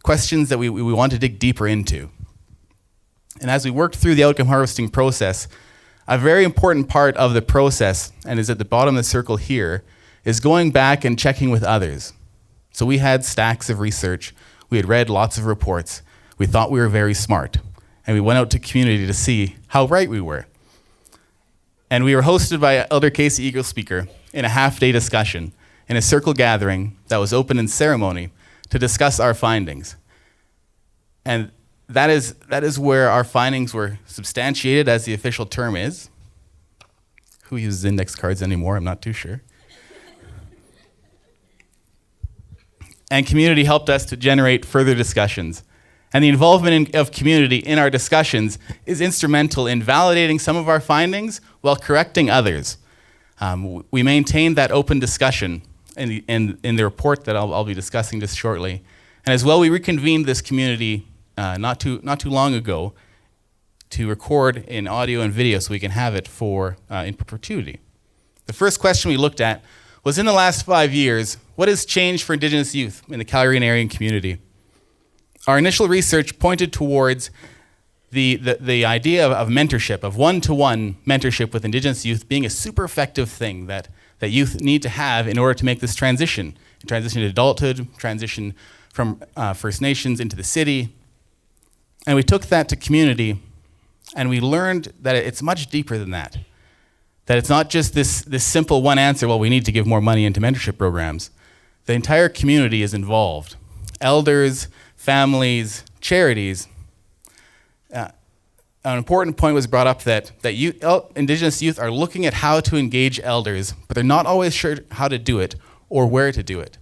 questions that we want to dig deeper into. And as we worked through the outcome harvesting process, a very important part of the process, and is at the bottom of the circle here, is going back and checking with others. So we had stacks of research. We had read lots of reports. We thought we were very smart. And we went out to community to see how right we were. And we were hosted by Elder Casey Eagle Speaker in a half-day discussion in a circle gathering that was open in ceremony to discuss our findings. And that is where our findings were substantiated, as the official term is. Who uses index cards anymore? I'm not too sure. And community helped us to generate further discussions. And the involvement of community in our discussions is instrumental in validating some of our findings while correcting others. We maintained that open discussion in the report that I'll be discussing just shortly. And as well, we reconvened this community not too long ago to record in audio and video so we can have it in perpetuity. The first question we looked at was, in the last 5 years, what has changed for Indigenous youth in the Calgary and area community? Our initial research pointed towards the idea of mentorship, of one-to-one mentorship with Indigenous youth being a super effective thing that youth need to have in order to make this transition to adulthood, transition from First Nations into the city. And we took that to community, and we learned that it's much deeper than that. That it's not just this simple one answer, well, we need to give more money into mentorship programs. The entire community is involved. Elders, families, charities. an important point was brought up that Indigenous youth are looking at how to engage elders, but they're not always sure how to do it or where to do it.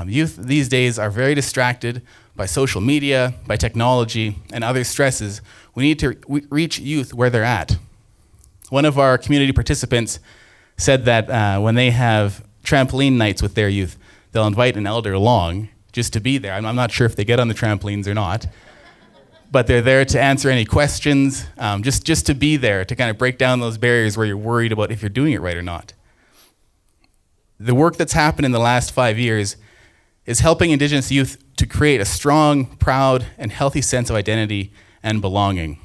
Youth these days are very distracted by social media, by technology, and other stresses. We need to reach youth where they're at. One of our community participants said that when they have trampoline nights with their youth, they'll invite an elder along just to be there. I'm not sure if they get on the trampolines or not, but they're there to answer any questions, just to be there, to kind of break down those barriers where you're worried about if you're doing it right or not. The work that's happened in the last 5 years is helping Indigenous youth to create a strong, proud, and healthy sense of identity and belonging.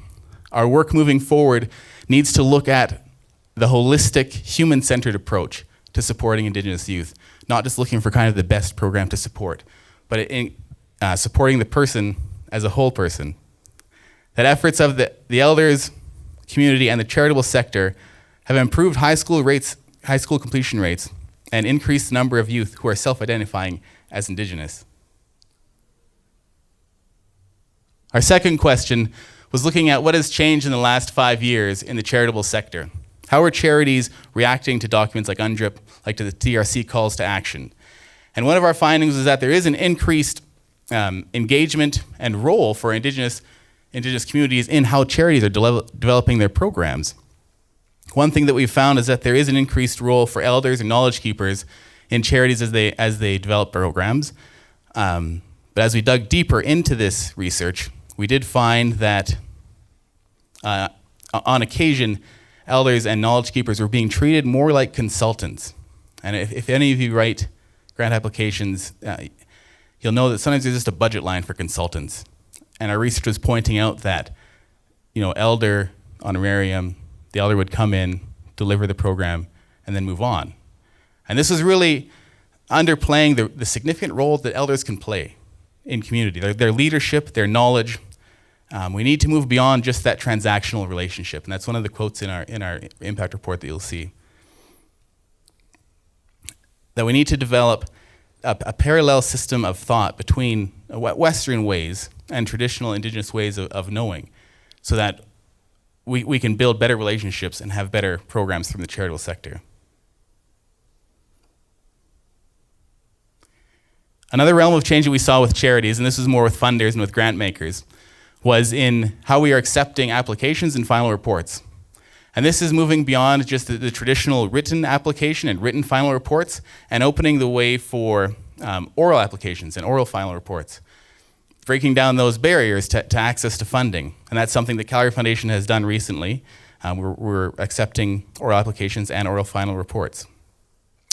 Our work moving forward needs to look at the holistic, human-centered approach to supporting Indigenous youth, not just looking for kind of the best program to support, but in supporting the person as a whole person. That efforts of the elders, community, and the charitable sector have improved high school completion rates, and increased the number of youth who are self-identifying as Indigenous. Our second question was looking at what has changed in the last 5 years in the charitable sector. How are charities reacting to documents like UNDRIP, like to the TRC calls to action? And one of our findings is that there is an increased engagement and role for Indigenous communities in how charities are developing their programs. One thing that we've found is that there is an increased role for elders and knowledge keepers in charities as they develop programs. But as we dug deeper into this research, we did find that on occasion, elders and knowledge keepers were being treated more like consultants. And if any of you write grant applications, you'll know that sometimes there's just a budget line for consultants. And our research was pointing out that, elder honorarium, the elder would come in, deliver the program, and then move on. And this is really underplaying the significant role that elders can play in community, their leadership, their knowledge. We need to move beyond just that transactional relationship, and that's one of the quotes in our impact report that you'll see. That we need to develop a parallel system of thought between Western ways and traditional Indigenous ways of knowing, so that we can build better relationships and have better programs from the charitable sector. Another realm of change that we saw with charities, and this is more with funders and with grant makers, was in how we are accepting applications and final reports. And this is moving beyond just the traditional written application and written final reports, and opening the way for oral applications and oral final reports, breaking down those barriers to access to funding. And that's something that Calgary Foundation has done recently. We're accepting oral applications and oral final reports.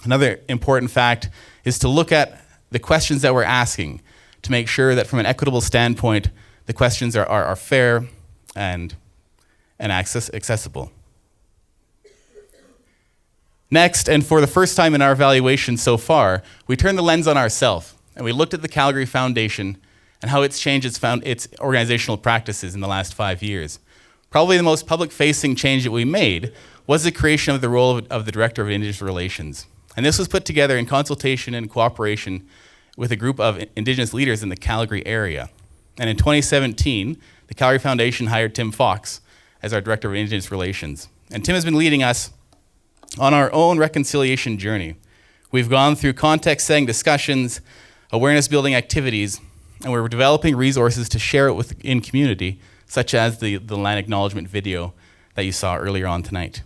Another important fact is to look at the questions that we're asking to make sure that from an equitable standpoint, the questions are fair and accessible. Next, and for the first time in our evaluation so far, we turned the lens on ourselves, and we looked at the Calgary Foundation and how it's changed its organizational practices in the last 5 years. Probably the most public-facing change that we made was the creation of the role of the Director of Indigenous Relations. And this was put together in consultation and cooperation with a group of Indigenous leaders in the Calgary area. And in 2017, the Calgary Foundation hired Tim Fox as our Director of Indigenous Relations. And Tim has been leading us on our own reconciliation journey. We've gone through context-setting discussions, awareness-building activities, and we're developing resources to share it in community, such as the land acknowledgement video that you saw earlier on tonight.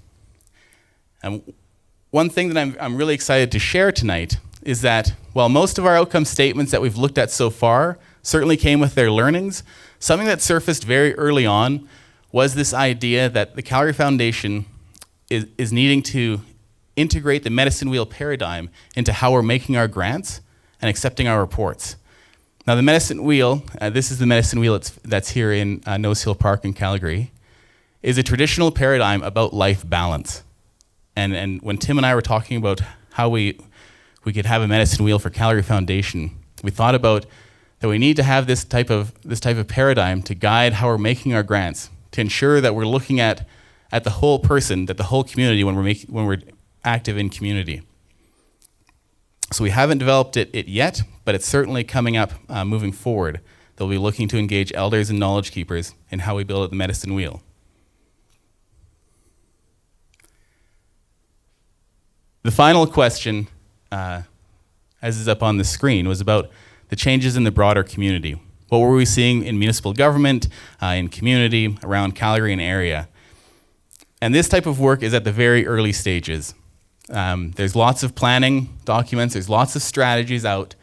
And one thing that I'm really excited to share tonight is that while most of our outcome statements that we've looked at so far certainly came with their learnings, something that surfaced very early on was this idea that the Calgary Foundation is needing to integrate the medicine wheel paradigm into how we're making our grants and accepting our reports. Now the medicine wheel, this is the medicine wheel that's here in Nose Hill Park in Calgary, is a traditional paradigm about life balance. And when Tim and I were talking about how we could have a medicine wheel for Calgary Foundation, we thought about that we need to have this type of paradigm to guide how we're making our grants, to ensure that we're looking at the whole person, that the whole community when we're active in community. So we haven't developed it yet, but it's certainly coming up moving forward, they'll be looking to engage elders and knowledge keepers in how we build the medicine wheel. The final question, as is up on the screen, was about the changes in the broader community. What were we seeing in municipal government, in community, around Calgary and area? And this type of work is at the very early stages. There's lots of planning documents, there's lots of strategies out,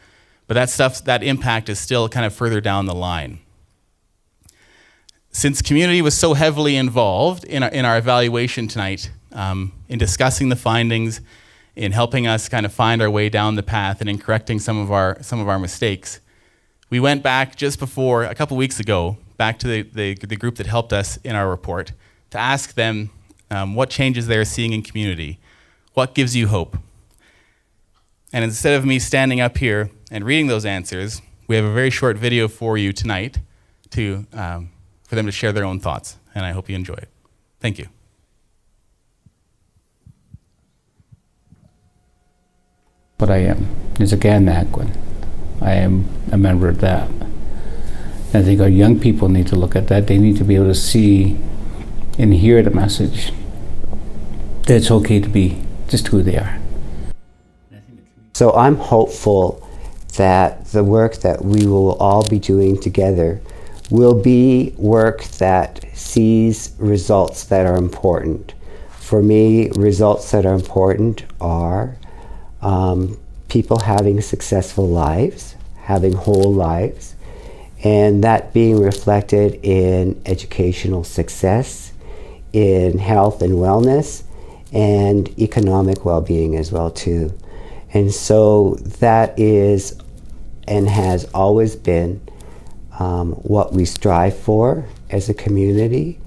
but that impact is still kind of further down the line. Since community was so heavily involved in our evaluation tonight, in discussing the findings, in helping us kind of find our way down the path and in correcting some of our mistakes, we went back just before, a couple weeks ago, back to the group that helped us in our report to ask them what changes they're seeing in community. What gives you hope? And instead of me standing up here and reading those answers, we have a very short video for you tonight for them to share their own thoughts, and I hope you enjoy it. Thank you. What I am is a Kainai. I am a member of that. And I think our young people need to look at that. They need to be able to see and hear the message that it's okay to be just who they are. So I'm hopeful that the work that we will all be doing together will be work that sees results that are important. For me, results that are important are people having successful lives, having whole lives, and that being reflected in educational success, in health and wellness, and economic well-being as well too. And so that is and has always been what we strive for as a community,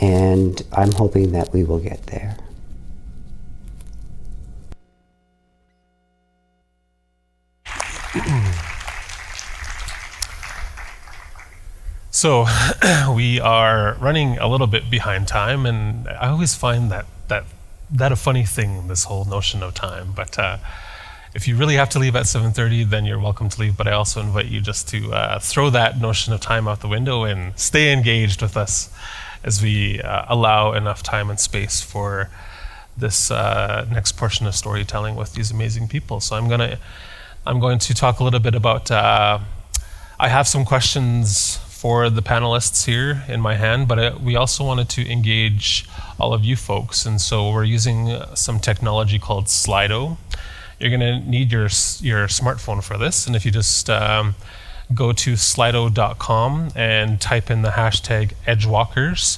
and I'm hoping that we will get there. So we are running a little bit behind time, and I always find that a funny thing, this whole notion of time. But if you really have to leave at 7:30, then you're welcome to leave. But I also invite you just to throw that notion of time out the window and stay engaged with us as we allow enough time and space for this next portion of storytelling with these amazing people. So I'm going to talk a little bit about. I have some questions for the panelists here in my hand, but we also wanted to engage all of you folks, and so we're using some technology called Slido. You're going to need your smartphone for this, and if you just go to slido.com and type in the hashtag Edgewalkers,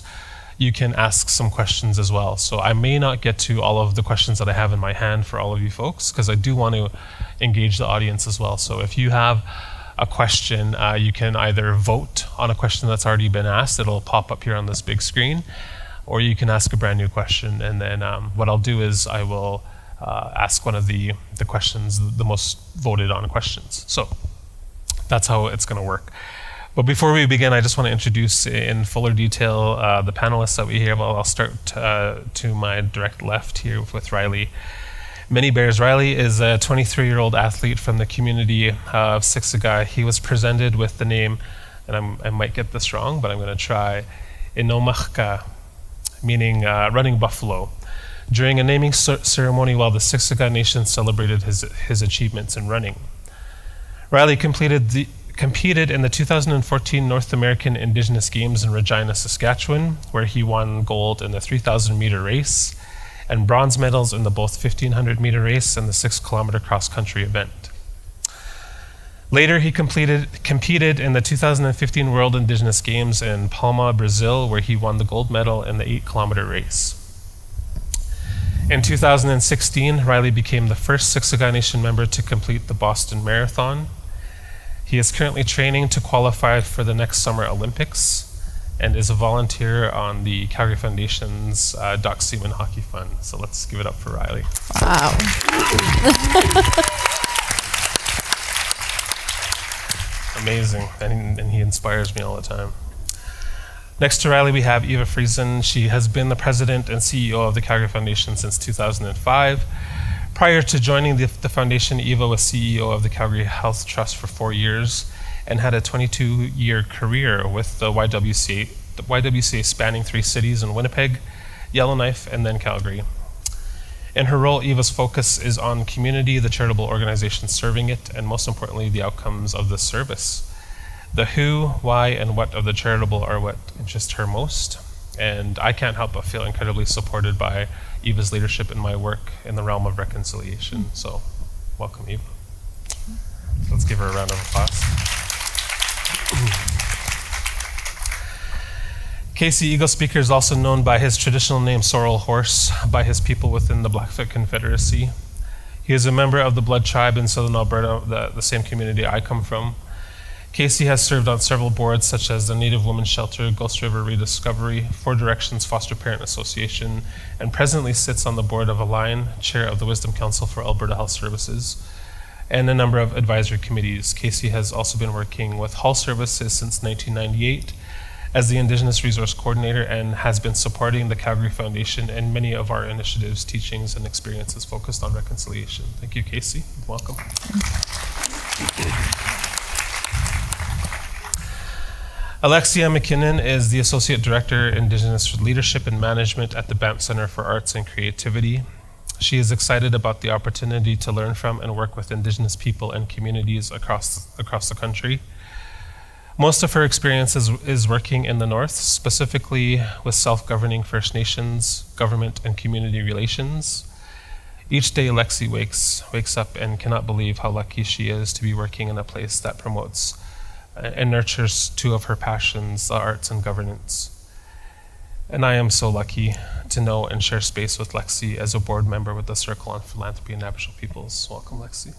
you can ask some questions as well. So I may not get to all of the questions that I have in my hand for all of you folks, because I do want to engage the audience as well. So if you have a question, you can either vote on a question that's already been asked, it'll pop up here on this big screen, or you can ask a brand new question, and then what I'll do is I will ask one of the questions, the most voted on questions. So that's how it's going to work. But before we begin, I just want to introduce in fuller detail the panelists that we have. I'll start to my direct left here with Rilee. Many Bears. Rilee is a 23-year-old athlete from the community of Siksika. He was presented with the name, and I might get this wrong, but I'm going to try, Iinomaahka, meaning running buffalo, during a naming ceremony while the Siksika Nation celebrated his achievements in running. Rilee competed in the 2014 North American Indigenous Games in Regina, Saskatchewan, where he won gold in the 3,000-meter race and bronze medals in the both 1,500-meter race and the 6-kilometer cross-country event. Later, he competed in the 2015 World Indigenous Games in Palma, Brazil, where he won the gold medal in the 8-kilometer race. In 2016, Rilee became the first Siksika Nation member to complete the Boston Marathon. He is currently training to qualify for the next Summer Olympics and is a volunteer on the Calgary Foundation's Doc Seaman Hockey Fund. So let's give it up for Rilee. Wow. Amazing, and he inspires me all the time. Next to Rilee, we have Eva Friesen. She has been the president and CEO of the Calgary Foundation since 2005. Prior to joining the foundation, Eva was CEO of the Calgary Health Trust for 4 years and had a 22-year career with the YWCA spanning 3 cities in Winnipeg, Yellowknife, and then Calgary. In her role, Eva's focus is on community, the charitable organizations serving it, and most importantly, the outcomes of the service. The who, why, and what of the charitable are what interest her most, and I can't help but feel incredibly supported by Eva's leadership in my work in the realm of reconciliation. So, welcome, Eva. Let's give her a round of applause. Casey Eagle Speaker is also known by his traditional name Sorrel Horse by his people within the Blackfoot Confederacy. He is a member of the Blough tribe in southern Alberta, the same community I come from. Casey has served on several boards such as the Native Women's Shelter, Ghost River Rediscovery, Four Directions Foster Parent Association, and presently sits on the board of Align, chair of the Wisdom Council for Alberta Health Services, and a number of advisory committees. Casey has also been working with Hull Services since 1998 as the Indigenous Resource Coordinator and has been supporting the Calgary Foundation and many of our initiatives, teachings, and experiences focused on reconciliation. Thank you, Casey. Welcome. Alexia McKinnon is the Associate Director, Indigenous Leadership and Management at the Banff Center for Arts and Creativity. She is excited about the opportunity to learn from and work with Indigenous people and communities across the country. Most of her experience is working in the North, specifically with self-governing First Nations, government, and community relations. Each day, Lexi wakes up and cannot believe how lucky she is to be working in a place that promotes and nurtures 2 of her passions, the arts and governance. And I am so lucky to know and share space with Lexi as a board member with the Circle on Philanthropy and Aboriginal Peoples. Welcome, Lexi.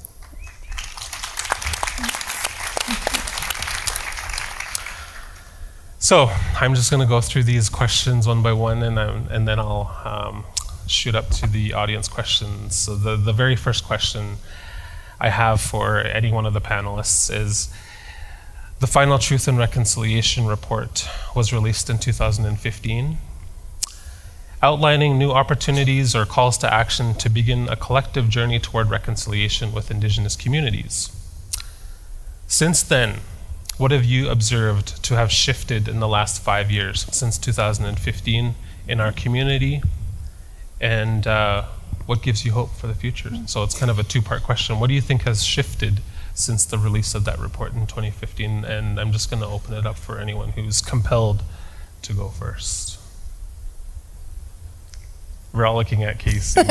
So I'm just going to go through these questions one by one, and then I'll shoot up to the audience questions. So the very first question I have for any one of the panelists is, the Final Truth and Reconciliation report was released in 2015, outlining new opportunities or calls to action to begin a collective journey toward reconciliation with Indigenous communities. Since then, what have you observed to have shifted in the last 5 years, since 2015, in our community, and what gives you hope for the future? So it's kind of a 2-part question. What do you think has shifted since the release of that report in 2015? And I'm just going to open it up for anyone who's compelled to go first. We're all looking at Casey.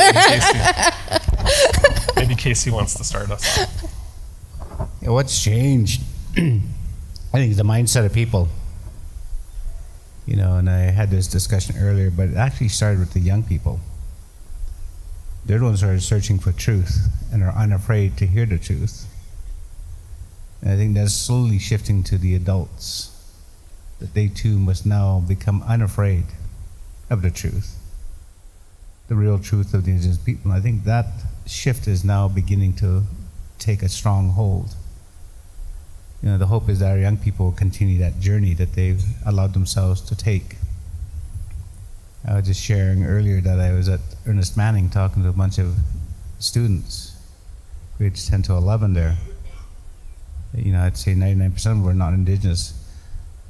Maybe Casey wants to start us off. Yeah, what's changed? I think the mindset of people. You know, and I had this discussion earlier, but it actually started with the young people. They're the ones who are searching for truth and are unafraid to hear the truth. And I think that's slowly shifting to the adults, that they too must now become unafraid of the truth, the real truth of the Indigenous people. And I think that shift is now beginning to take a strong hold. You know, the hope is that our young people will continue that journey that they've allowed themselves to take. I was just sharing earlier that I was at Ernest Manning talking to a bunch of students, grades 10 to 11 there. You know, I'd say 99% of them were not Indigenous.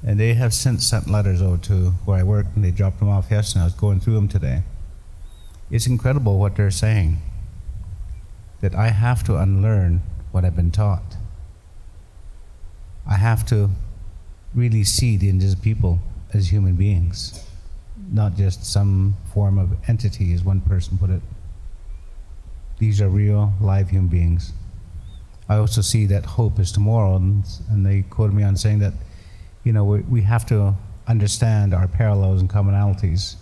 And they have since sent letters over to where I work, and they dropped them off yesterday. I was going through them today. It's incredible what they're saying, that I have to unlearn what I've been taught. I have to really see the Indigenous people as human beings, not just some form of entity, as one person put it. These are real, live human beings. I also see that hope is tomorrow, and they quoted me on saying that, you know, we have to understand our parallels and commonalities.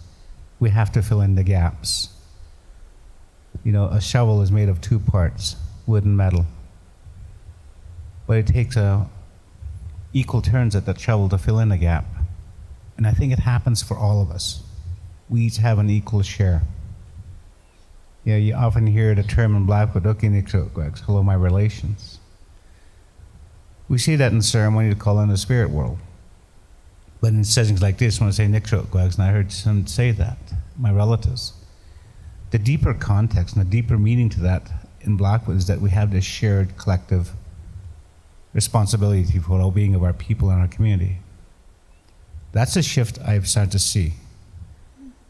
We have to fill in the gaps. You know, a shovel is made of 2 parts, wood and metal. But it takes equal turns at that shovel to fill in a gap. And I think it happens for all of us. We each have an equal share. Yeah, you often hear the term in Blackfoot, hello, my relations. We see that in ceremony to call in the spirit world. But in settings like this, when I say Nikshokwaks, and I heard some say that, my relatives, the deeper context and the deeper meaning to that in Blackfoot is that we have this shared collective responsibility for the well-being of our people and our community. That's a shift I've started to see.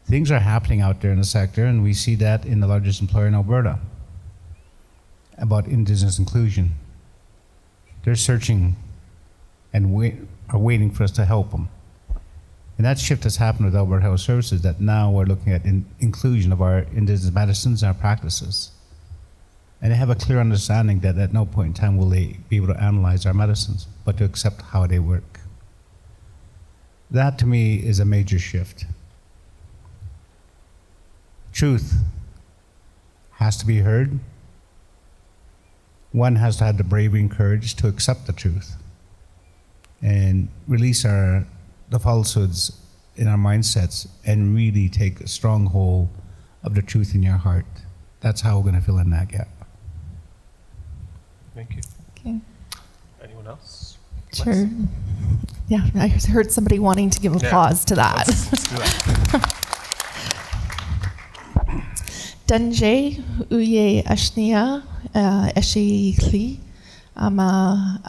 Things are happening out there in the sector, and we see that in the largest employer in Alberta about Indigenous inclusion. They're searching and are waiting for us to help them. And that shift has happened with Alberta Health Services, that now we're looking at inclusion of our Indigenous medicines and our practices. And they have a clear understanding that at no point in time will they be able to analyze our medicines, but to accept how they work. That to me is a major shift. Truth has to be heard. One has to have the bravery and courage to accept the truth and release the falsehoods in our mindsets and really take a strong hold of the truth in your heart. That's how we're going to fill in that gap. Thank you. Okay. Anyone else? Sure. Yeah, I heard somebody wanting to give applause to that. Let's do that. Dunje uye ashnia Aishihik ama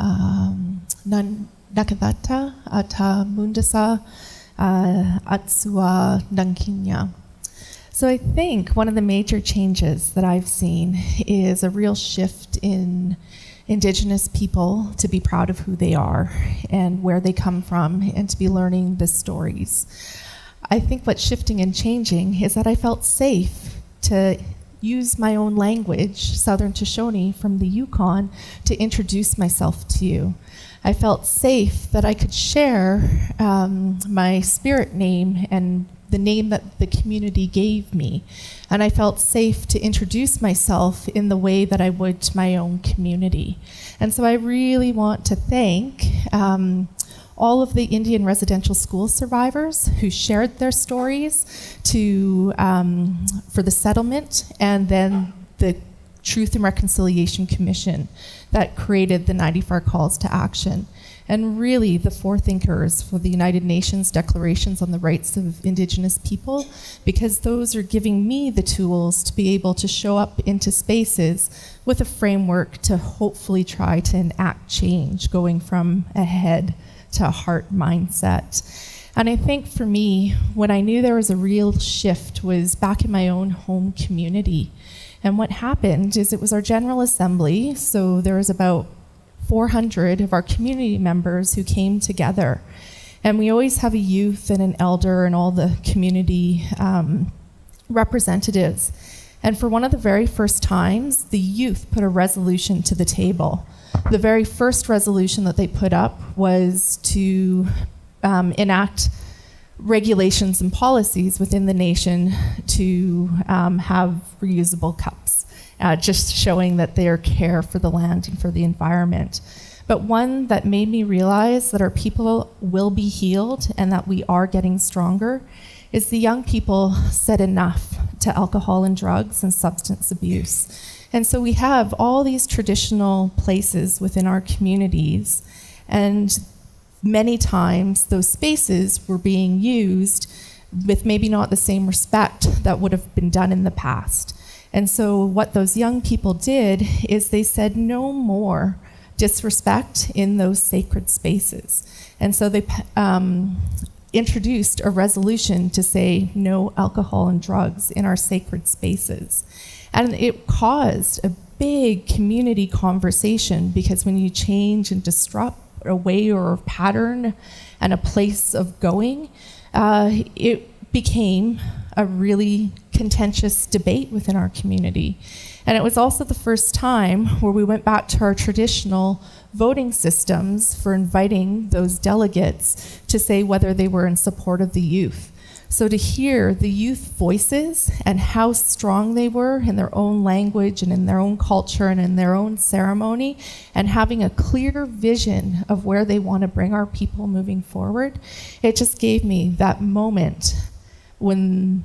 nakadata ata mundasa atsua nankinya. So I think one of the major changes that I've seen is a real shift in Indigenous people to be proud of who they are and where they come from and to be learning the stories. I think what's shifting and changing is that I felt safe to use my own language, Southern Shoshone from the Yukon, to introduce myself to you. I felt safe that I could share my spirit name and the name that the community gave me. And I felt safe to introduce myself in the way that I would to my own community. And so I really want to thank all of the Indian residential school survivors who shared their stories for the settlement, and then the Truth and Reconciliation Commission that created the 94 calls to action. And really the forethinkers for the United Nations Declarations on the Rights of Indigenous People, because those are giving me the tools to be able to show up into spaces with a framework to hopefully try to enact change, going from a head to a heart mindset. And I think for me, when I knew there was a real shift was back in my own home community. And what happened is it was our General Assembly, so there was about 400 of our community members who came together. And we always have a youth and an elder and all the community representatives. And for one of the very first times, the youth put a resolution to the table. The very first resolution that they put up was to enact regulations and policies within the nation to have reusable cups, just showing that their care for the land and for the environment. But one that made me realize that our people will be healed and that we are getting stronger is the young people said enough to alcohol and drugs and substance abuse. And so we have all these traditional places within our communities, and many times those spaces were being used with maybe not the same respect that would have been done in the past. And so what those young people did is they said no more disrespect in those sacred spaces. And so they introduced a resolution to say no alcohol and drugs in our sacred spaces. And it caused a big community conversation, because when you change and disrupt a way or a pattern and a place of going, it became a really contentious debate within our community. And it was also the first time where we went back to our traditional voting systems for inviting those delegates to say whether they were in support of the youth. So to hear the youth voices and how strong they were in their own language and in their own culture and in their own ceremony, and having a clear vision of where they want to bring our people moving forward, it just gave me that moment when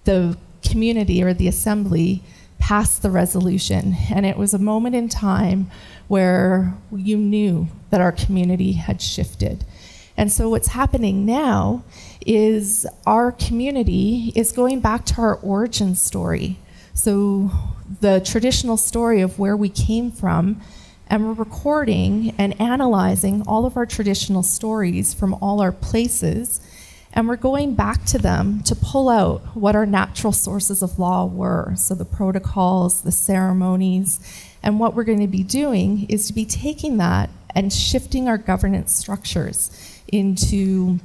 the community or the assembly passed the resolution. And it was a moment in time where you knew that our community had shifted. And so what's happening now is our community is going back to our origin story. So the traditional story of where we came from And we're recording and analyzing all of our traditional stories from all our places, and we're going back to them to pull out what our natural sources of law were. So the protocols, the ceremonies, and what we're going to be doing is to be taking that and shifting our governance structures into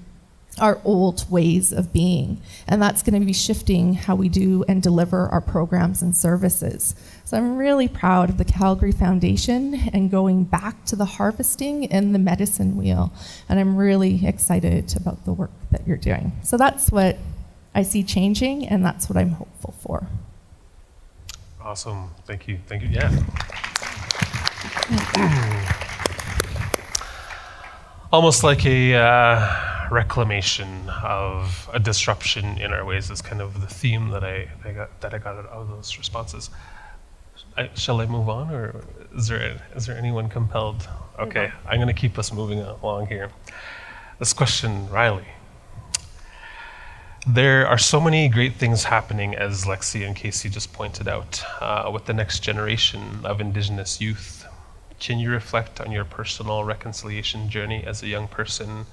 our old ways of being. And that's going to be shifting how we do and deliver our programs and services. So I'm really proud of the Calgary Foundation and going back to the harvesting and the medicine wheel. And I'm really excited about the work that you're doing. So that's what I see changing, and that's what I'm hopeful for. Awesome. Thank you. Thank you. Yeah. Almost like a reclamation of a disruption in our ways is kind of the theme that I got out of those responses. Shall I move on, or is there anyone compelled? Okay, I'm going to keep us moving along here. This question, Rilee. There are so many great things happening, as Lexi and Casey just pointed out, with the next generation of Indigenous youth. Can you reflect on your personal reconciliation journey as a young person,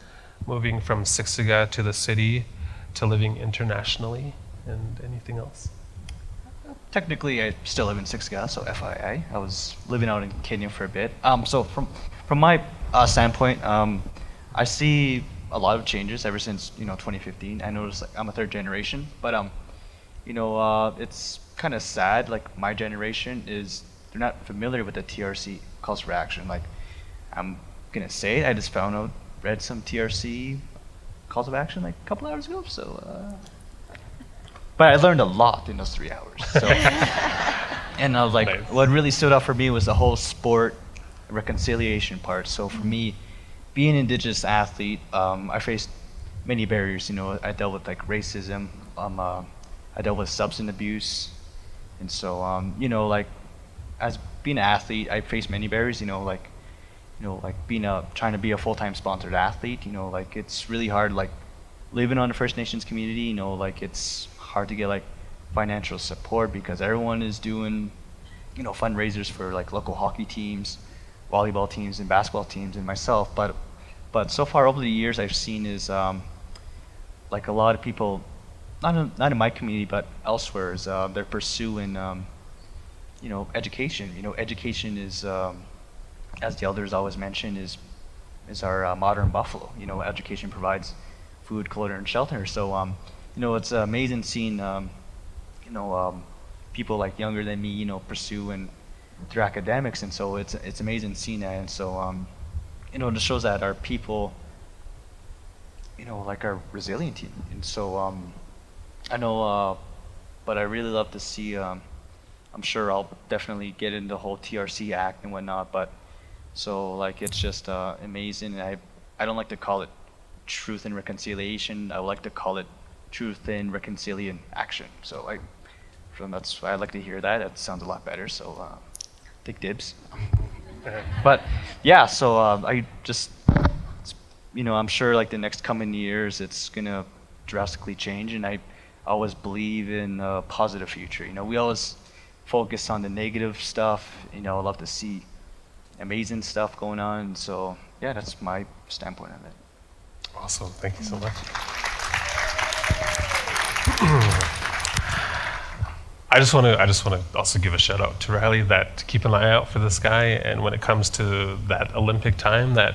moving from Siksika to the city to living internationally, and anything else? Technically, I still live in Siksika, so FYI. I was living out in Kenya for a bit. So from my standpoint, I see a lot of changes ever since 2015. I noticed I'm a third generation, but it's kind of sad. Like my generation they're not familiar with the TRC calls for action. Like I'm gonna say it, I just read some TRC calls of action like a couple hours ago. So. But I learned a lot in those 3 hours. So. And I was like, nice. What really stood out for me was the whole sport reconciliation part. So for me, being an Indigenous athlete, I faced many barriers. I dealt with like racism. I dealt with substance abuse, and so like as being an athlete, I faced many barriers. Like trying to be a full-time sponsored athlete. Like it's really hard. Like living on the First Nations community. Like it's hard to get like financial support because everyone is doing fundraisers for like local hockey teams, volleyball teams, and basketball teams, and myself. But so far over the years I've seen is like a lot of people, not in my community but elsewhere, is they're pursuing education. Education is as the elders always mention is our modern buffalo. Education provides food, clothing, and shelter. So it's amazing seeing, people like younger than me, pursue and through academics, and so it's amazing seeing that, and so it just shows that our people, like are resilient, and so I know, but I really love to see. I'm sure I'll definitely get into the whole TRC Act and whatnot, but so like it's just amazing. And I don't like to call it truth and reconciliation. I would like to call it truth and reconciliation action. So that's why I like to hear that. That sounds a lot better. So take dibs. But yeah, so I just, I'm sure like the next coming years it's gonna drastically change, and I always believe in a positive future. We always focus on the negative stuff. I love to see amazing stuff going on. So yeah, that's my standpoint of it. Awesome, thank you so much. I just want to also give a shout out to Rilee that keep an eye out for this guy, and when it comes to that Olympic time, that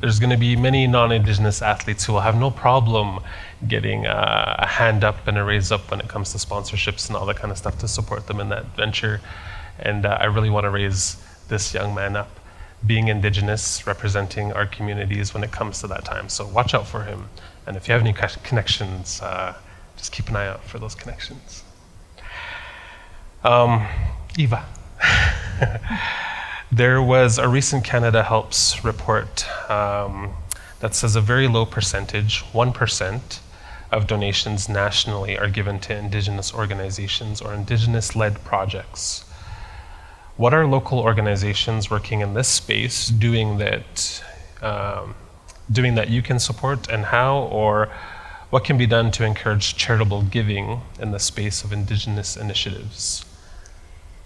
there's going to be many non-Indigenous athletes who will have no problem getting a hand up and a raise up when it comes to sponsorships and all that kind of stuff to support them in that venture. And I really want to raise this young man up, being Indigenous, representing our communities when it comes to that time. So watch out for him. And if you have any connections, just keep an eye out for those connections. Eva. There was a recent Canada Helps report that says a very low percentage, 1%, of donations nationally are given to Indigenous organizations or Indigenous-led projects. What are local organizations working in this space doing that you can support, and how, or what can be done to encourage charitable giving in the space of Indigenous initiatives?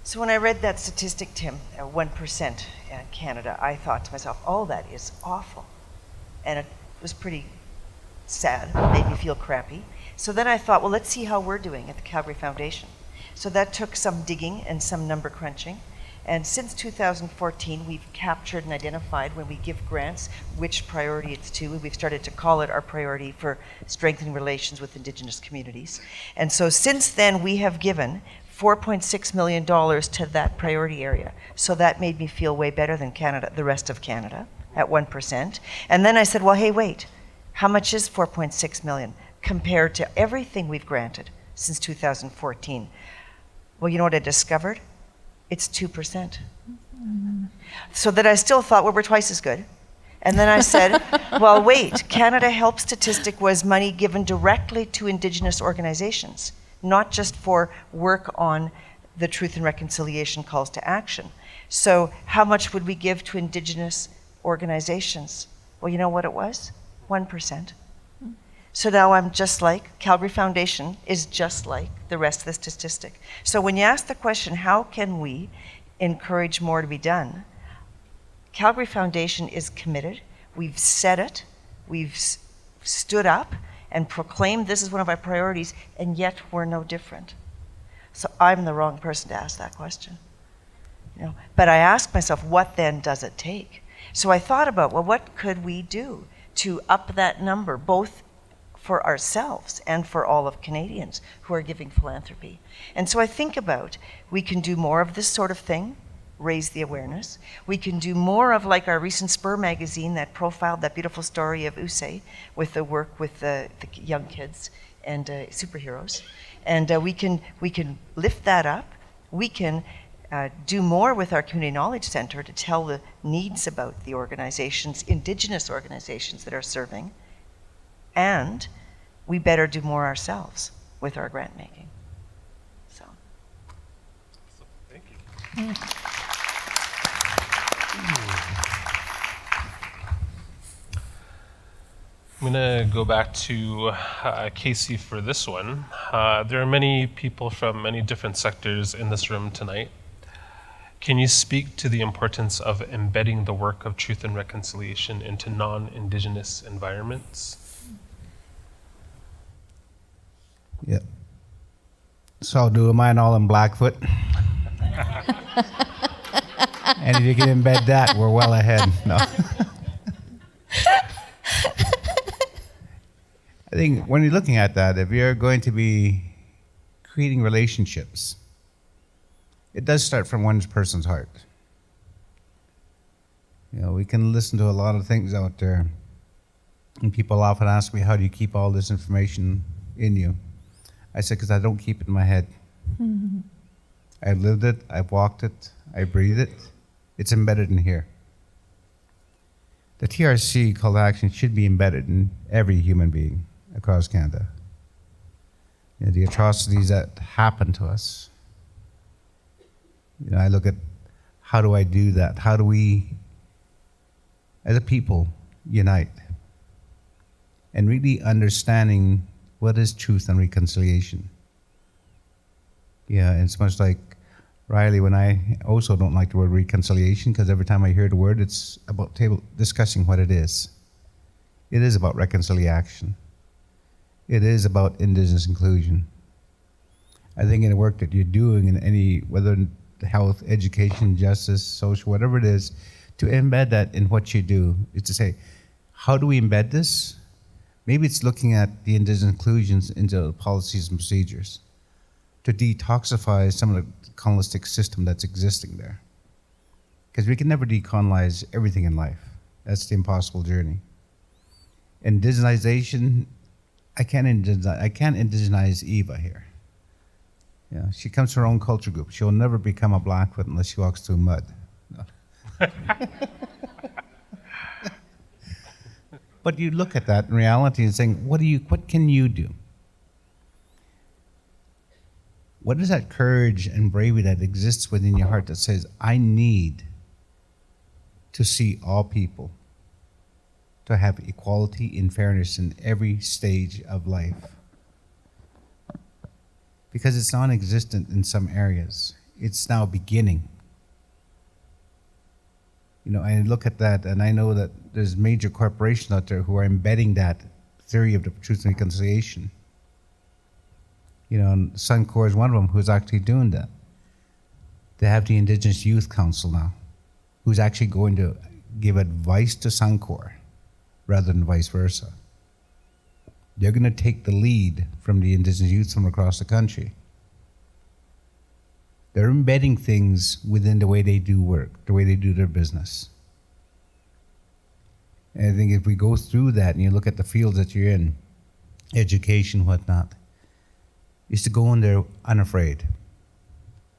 So when I read that statistic, Tim, 1% in Canada, I thought to myself, oh, that is awful. And it was pretty sad, made me feel crappy. So then I thought, well, let's see how we're doing at the Calgary Foundation. So that took some digging and some number crunching. And since 2014, we've captured and identified, when we give grants, which priority it's to. We've started to call it our priority for strengthening relations with Indigenous communities. And so since then, we have given $4.6 million to that priority area. So that made me feel way better than Canada, the rest of Canada, at 1%. And then I said, well, hey, wait, how much is 4.6 million compared to everything we've granted since 2014? Well, you know what I discovered? It's 2%. So that I still thought, well, we're twice as good. And then I said, well, wait, Canada Help statistic was money given directly to Indigenous organizations, not just for work on the Truth and Reconciliation calls to action. So how much would we give to Indigenous organizations? Well, you know what it was? 1%. So now I'm just like, Calgary Foundation is just like the rest of the statistic. So when you ask the question, how can we encourage more to be done? Calgary Foundation is committed. We've said it. We've stood up and proclaimed this is one of our priorities, and yet we're no different. So I'm the wrong person to ask that question. You know? But I asked myself, what then does it take? So I thought about, well, what could we do to up that number, both for ourselves and for all of Canadians who are giving philanthropy? And so I think about, we can do more of this sort of thing, raise the awareness. We can do more of, like our recent Spur magazine that profiled that beautiful story of Usay with the work with the young kids and superheroes. And we can lift that up. We can do more with our Community Knowledge Center to tell the needs about the organizations, Indigenous organizations that are serving. And we better do more ourselves with our grant making. So. Thank you. I'm going to go back to Casey for this one. There are many people from many different sectors in this room tonight. Can you speak to the importance of embedding the work of truth and reconciliation into non-Indigenous environments? Yeah. So do mine all in Blackfoot. And if you can embed that, we're well ahead. No. I think when you're looking at that, if you're going to be creating relationships, it does start from one person's heart. You know, we can listen to a lot of things out there, and people often ask me, how do you keep all this information in you? I said, because I don't keep it in my head. Mm-hmm. I've lived it, I've walked it, I breathe it. It's embedded in here. The TRC call to action should be embedded in every human being across Canada. You know, the atrocities that happen to us. You know, I look at, how do I do that? How do we, as a people, unite? And really understanding what is truth and reconciliation. Yeah, it's much like Rilee, when I also don't like the word reconciliation, because every time I hear the word, it's about discussing what it is. It is about reconciliation. It is about Indigenous inclusion. I think in the work that you're doing in any, whether health, education, justice, social, whatever it is, to embed that in what you do, is to say, how do we embed this? Maybe it's looking at the Indigenous inclusions into policies and procedures to detoxify some of the colonialistic system that's existing there. Because we can never decolonize everything in life. That's the impossible journey. Indigenization, I can't indigenize Eva here. Yeah, she comes from her own culture group. She'll never become a Blackfoot unless she walks through mud. No. But you look at that in reality and saying, what can you do? What is that courage and bravery that exists within your heart that says, I need to see all people to have equality and fairness in every stage of life? Because it's non-existent in some areas. it's now beginning. You know, I look at that and I know that there's major corporations out there who are embedding that theory of the truth and reconciliation. You know, and Suncor is one of them who's actually doing that. They have the Indigenous Youth Council now, who's actually going to give advice to Suncor rather than vice versa. They're going to take the lead from the Indigenous youth from across the country. They're embedding things within the way they do work, the way they do their business. And I think if we go through that and you look at the fields that you're in, education, whatnot, is to go in there unafraid,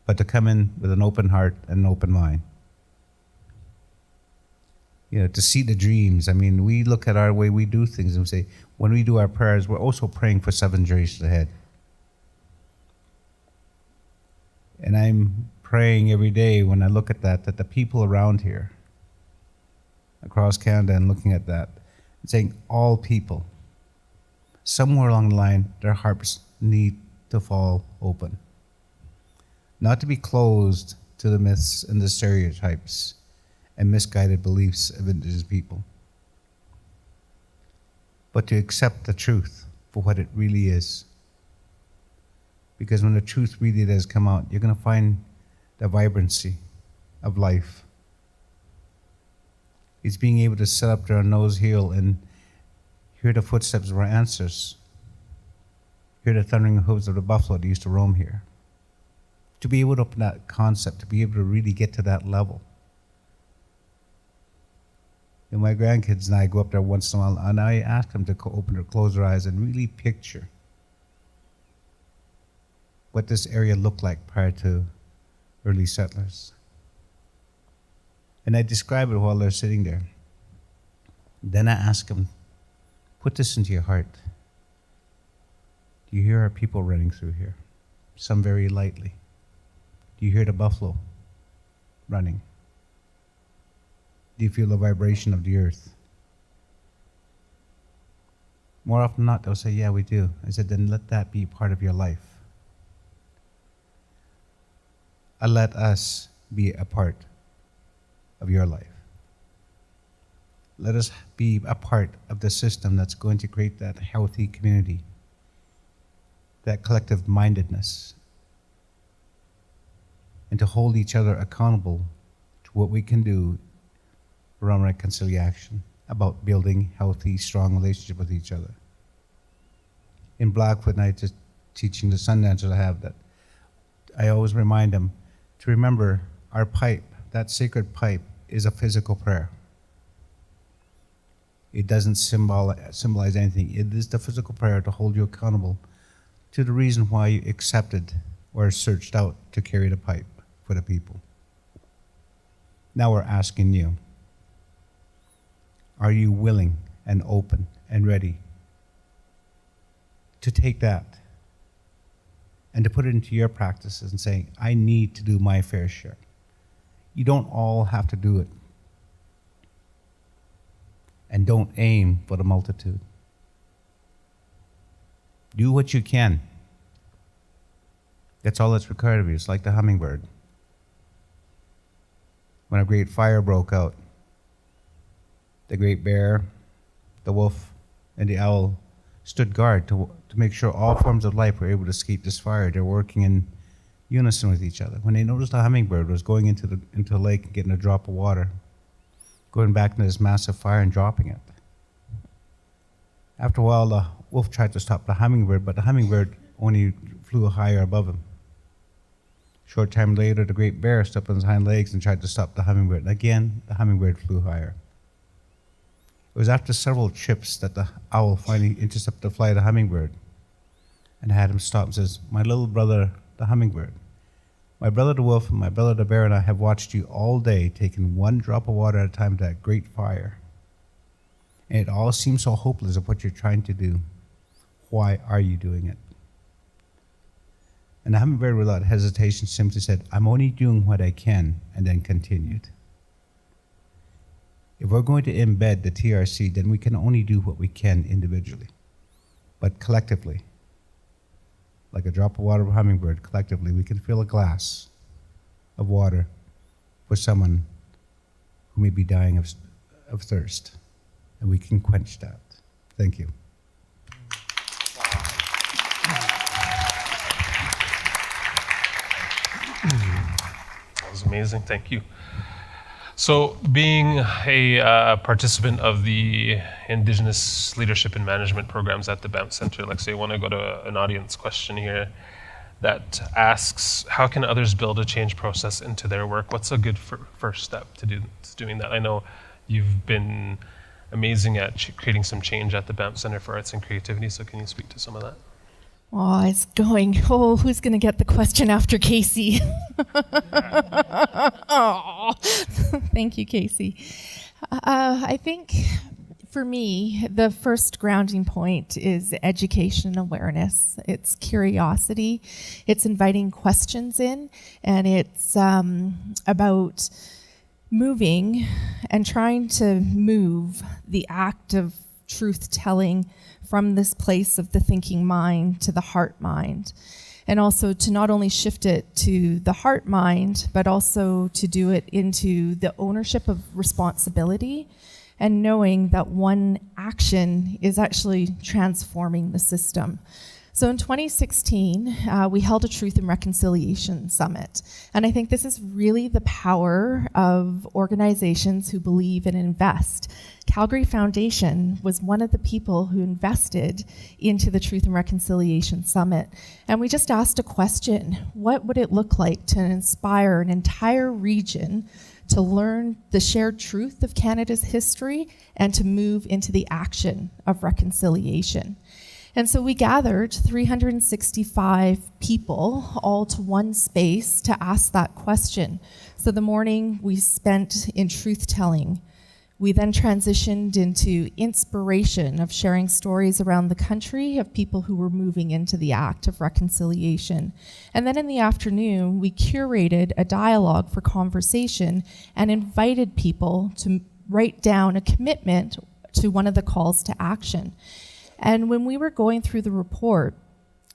but to come in with an open heart and an open mind. You know, to see the dreams. I mean, we look at our way we do things and we say, when we do our prayers, we're also praying for 7 generations ahead. And I'm praying every day when I look at that the people around here, across Canada, and looking at that, and saying all people, somewhere along the line, their hearts need to fall open. Not to be closed to the myths and the stereotypes and misguided beliefs of Indigenous people, but to accept the truth for what it really is. Because when the truth really does come out, you're going to find the vibrancy of life. It's being able to sit up there on nose heel and hear the footsteps of our ancestors, hear the thundering hooves of the buffalo that used to roam here. To be able to open that concept, to be able to really get to that level. And my grandkids and I go up there once in a while, and I ask them to open or close their eyes and really picture what this area looked like prior to early settlers. And I describe it while they're sitting there. Then I ask them, put this into your heart. Do you hear our people running through here? Some very lightly. Do you hear the buffalo running? Do you feel the vibration of the earth? More often than not, they'll say, yeah, we do. I said, then let that be part of your life. Let us be a part of your life. Let us be a part of the system that's going to create that healthy community, that collective mindedness, and to hold each other accountable to what we can do around reconciliation, about building healthy, strong relationship with each other. In Blackfoot, and I just teaching the Sundancers I have that, I always remind them to remember our pipe, that sacred pipe, is a physical prayer. It doesn't symbolize anything. It is the physical prayer to hold you accountable to the reason why you accepted or searched out to carry the pipe for the people. Now we're asking you, are you willing and open and ready to take that and to put it into your practices and saying, I need to do my fair share? You don't all have to do it. And don't aim for the multitude. Do what you can. That's all that's required of you. It's like the hummingbird. When a great fire broke out, the great bear, the wolf, and the owl stood guard to make sure all forms of life were able to escape this fire. They're working in unison with each other. When they noticed the hummingbird was going into a lake and getting a drop of water, going back into this massive fire and dropping it. After a while, the wolf tried to stop the hummingbird, but the hummingbird only flew higher above him. Short time later, the great bear stepped on his hind legs and tried to stop the hummingbird. Again, the hummingbird flew higher. It was after several trips that the owl finally intercepted the flight of the hummingbird and had him stop and says, my little brother, the hummingbird, my brother the wolf and my brother the bear and I have watched you all day taking one drop of water at a time to that great fire. And it all seems so hopeless of what you're trying to do. Why are you doing it? And the hummingbird, without hesitation, simply said, I'm only doing what I can, and then continued. If we're going to embed the TRC, then we can only do what we can individually. But collectively, like a drop of water of a hummingbird, collectively, we can fill a glass of water for someone who may be dying of thirst. And we can quench that. Thank you. That was amazing. Thank you. So, being a participant of the Indigenous Leadership and Management programs at the Banff Center, Alexia, I want to go to an audience question here that asks, how can others build a change process into their work? What's a good first step to doing that? I know you've been amazing at creating some change at the Banff Center for Arts and Creativity, so can you speak to some of that? Oh, it's going. Oh, who's going to get the question after Casey? Oh, thank you, Casey. I think for me, the first grounding point is education and awareness. It's curiosity. It's inviting questions in, and it's about moving and trying to move the act of truth-telling from this place of the thinking mind to the heart mind. And also to not only shift it to the heart mind, but also to do it into the ownership of responsibility and knowing that one action is actually transforming the system. So in 2016, we held a Truth and Reconciliation Summit. And I think this is really the power of organizations who believe and invest. Calgary Foundation was one of the people who invested into the Truth and Reconciliation Summit. And we just asked a question: what would it look like to inspire an entire region to learn the shared truth of Canada's history and to move into the action of reconciliation? And so we gathered 365 people all to one space to ask that question. So the morning we spent in truth-telling. We then transitioned into inspiration of sharing stories around the country of people who were moving into the act of reconciliation. And then in the afternoon, we curated a dialogue for conversation and invited people to write down a commitment to one of the calls to action. And when we were going through the report,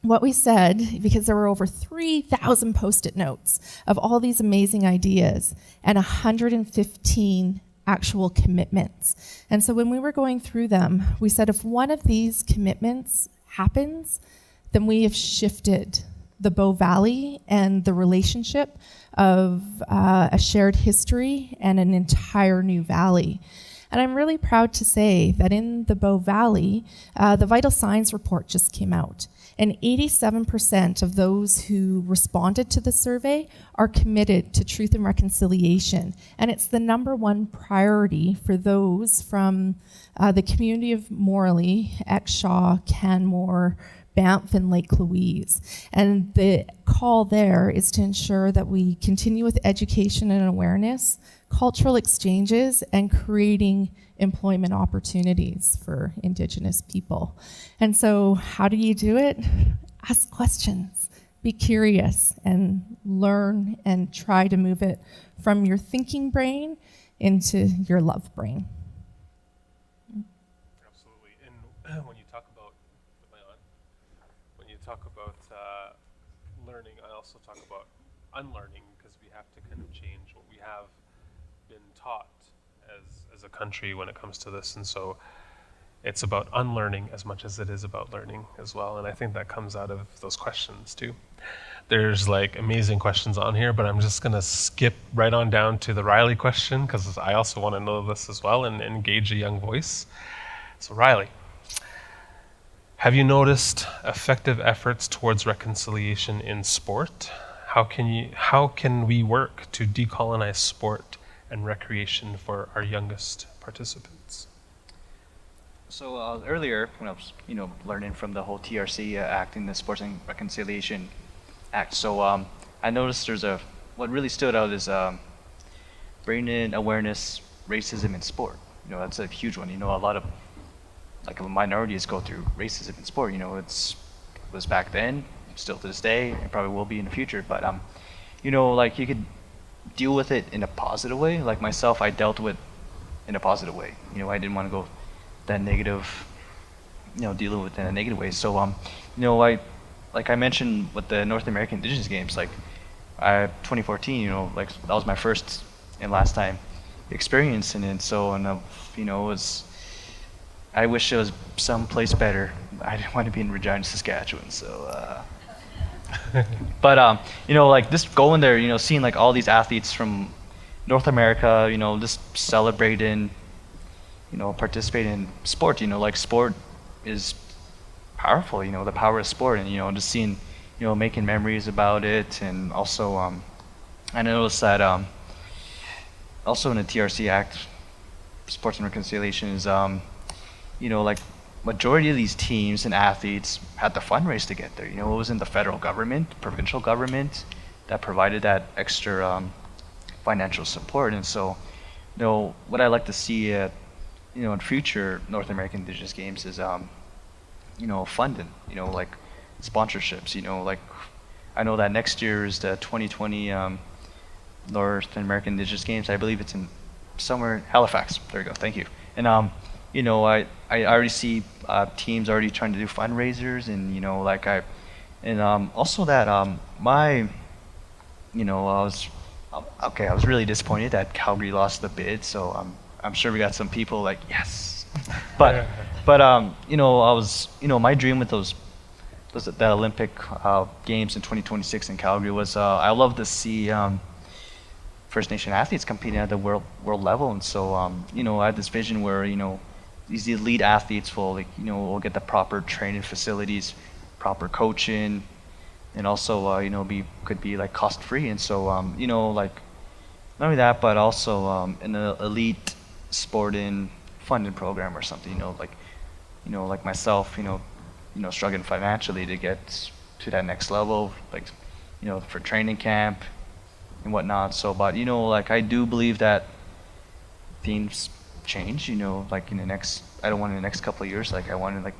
what we said, because there were over 3,000 Post-it notes of all these amazing ideas and 115 actual commitments. And so when we were going through them, we said if one of these commitments happens, then we have shifted the Bow Valley and the relationship of a shared history and an entire new valley. And I'm really proud to say that in the Bow Valley, the Vital Signs report just came out. And 87% of those who responded to the survey are committed to truth and reconciliation. And it's the #1 priority for those from the community of Morley, Exshaw, Canmore, Banff, and Lake Louise. And the call there is to ensure that we continue with education and awareness, cultural exchanges, and creating employment opportunities for Indigenous people. And so how do you do it? Ask questions, be curious, and learn and try to move it from your thinking brain into your love brain. Absolutely. And when you talk about, learning, I also talk about unlearning, because we have to kind of change what we have been taught as a country when it comes to this. And so it's about unlearning as much as it is about learning as well. And I think that comes out of those questions too. There's like amazing questions on here, but I'm just gonna skip right on down to the Rilee question, because I also want to know this as well and engage a young voice. So Rilee, have you noticed effective efforts towards reconciliation in sport? How can we work to decolonize sport and recreation for our youngest participants? So earlier, when I was, learning from the whole TRC Act and the Sports and Reconciliation Act, so I noticed what really stood out is bringing in awareness, racism in sport. That's a huge one. A lot of minorities go through racism in sport. It was back then, still to this day, and probably will be in the future. But you could deal with it in a positive way. Like myself, I dealt with in a positive way. I didn't want to go that negative, dealing with it in a negative way. So, I mentioned with the North American Indigenous Games, 2014, like that was my first and last time experiencing it. So, and it was, I wish it was someplace better. I didn't want to be in Regina, Saskatchewan. So, but like just going there, seeing like all these athletes from North America, just celebrating, participating in sport. Like sport is powerful. The power of sport, and just seeing, making memories about it, and also I noticed that also in the TRC Act, Sports and Reconciliation is like majority of these teams and athletes had to fundraise to get there. It wasn't the federal government, provincial government that provided that extra financial support. And so, what I like to see at, in future North American Indigenous Games is, funding, like sponsorships, like I know that next year is the 2020 North American Indigenous Games. I believe it's in somewhere, Halifax. There you go, thank you. And I already see teams already trying to do fundraisers, and also that I was really disappointed that Calgary lost the bid. So I'm sure we got some people like yes, but I was my dream with that Olympic Games in 2026 in Calgary was I love to see First Nation athletes competing at the world level, and so I had this vision where these elite athletes will will get the proper training facilities, proper coaching, and also could be like cost free. And so like not only that, but also an elite sporting funding program or something. Like myself, struggling financially to get to that next level, like for training camp and whatnot. So, but like I do believe that things change. Like in the next, I don't want in the next couple of years. Like I want to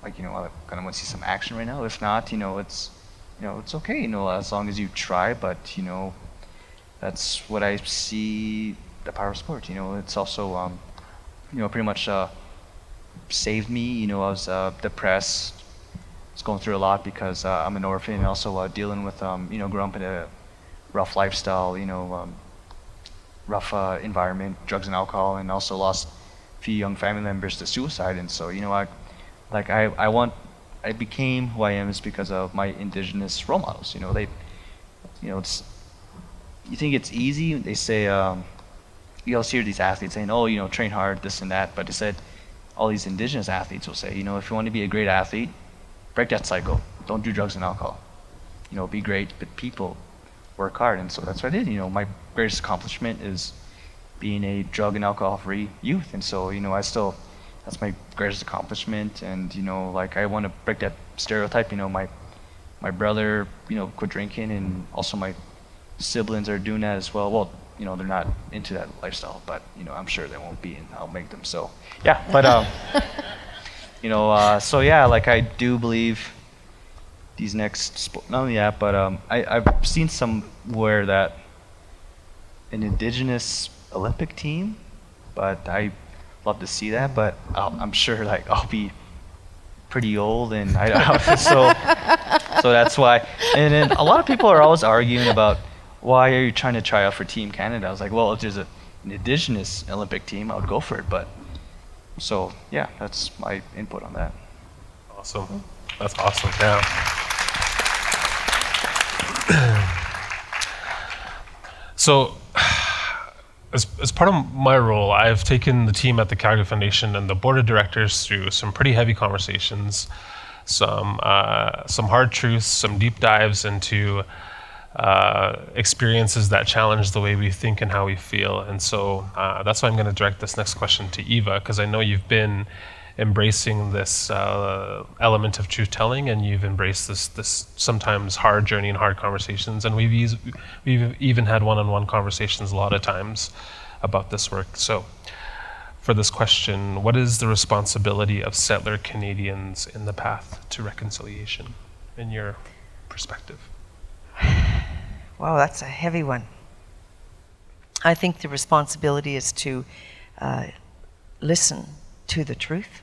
I kind of want to see some action right now. If not, it's it's okay. As long as you try. But that's what I see the power of sport. It's also pretty much saved me. I was depressed. I was going through a lot because I'm an orphan, and also dealing with grew up in a rough lifestyle, rough environment, drugs and alcohol, and also lost a few young family members to suicide. And so I became who I am is because of my Indigenous role models. They, you think it's easy? They say you always hear these athletes saying, "Oh, train hard, this and that." But they said all these Indigenous athletes will say, if you want to be a great athlete, break that cycle. Don't do drugs and alcohol. Be great, but people work hard. And so that's what I did. My greatest accomplishment is being a drug and alcohol-free youth. And so, that's my greatest accomplishment. And, like I want to break that stereotype. My brother, quit drinking, and also my siblings are doing that as well. Well, they're not into that lifestyle, but, I'm sure they won't be, and I'll make them. So, yeah, but, so yeah, like I do believe these next, not only that, but I've seen somewhere that an Indigenous Olympic team, but I love to see that, but I'm sure like I'll be pretty old, and so that's why. And then a lot of people are always arguing about why are you trying to try out for Team Canada. I was like, well, if there's an Indigenous Olympic team, I would go for it. But so yeah, that's my input on that. Awesome. That's awesome. Yeah. So, as part of my role, I've taken the team at the Calgary Foundation and the board of directors through some pretty heavy conversations, some hard truths, some deep dives into experiences that challenge the way we think and how we feel. And so that's why I'm going to direct this next question to Eva, because I know you've been embracing this element of truth-telling, and you've embraced this sometimes hard journey and hard conversations, and we've even had one-on-one conversations a lot of times about this work. So for this question, what is the responsibility of settler Canadians in the path to reconciliation, in your perspective? Wow, that's a heavy one. I think the responsibility is to listen to the truth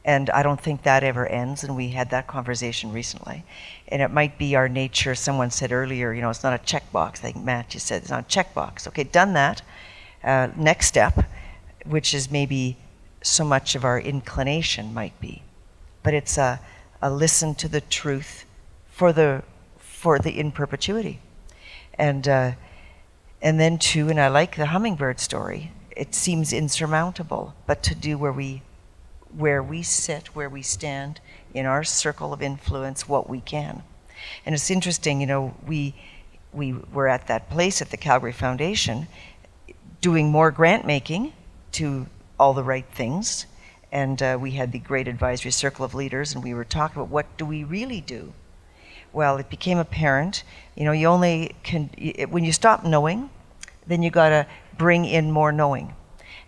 And I don't think that ever ends, and we had that conversation recently. And it might be our nature. Someone said earlier, it's not a checkbox. I think Matt, you said it's not a checkbox. Okay, done that. Next step, which is maybe so much of our inclination might be. But it's a listen to the truth for the in perpetuity. And then too, and I like the hummingbird story, it seems insurmountable, but to do where we sit, where we stand in our circle of influence, what we can. And it's interesting, we were at that place at the Calgary Foundation doing more grant making to all the right things. And we had the great advisory circle of leaders, and we were talking about what do we really do? Well, it became apparent, you only can, when you stop knowing, then you gotta bring in more knowing.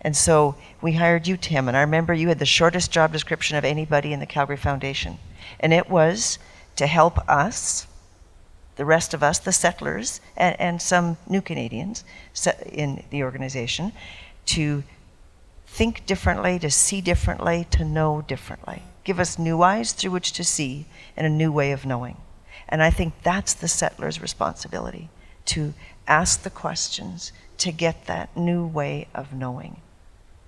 And so we hired you, Tim, and I remember you had the shortest job description of anybody in the Calgary Foundation. And it was to help us, the rest of us, the settlers, and some new Canadians in the organization, to think differently, to see differently, to know differently. Give us new eyes through which to see and a new way of knowing. And I think that's the settler's responsibility, to ask the questions, to get that new way of knowing,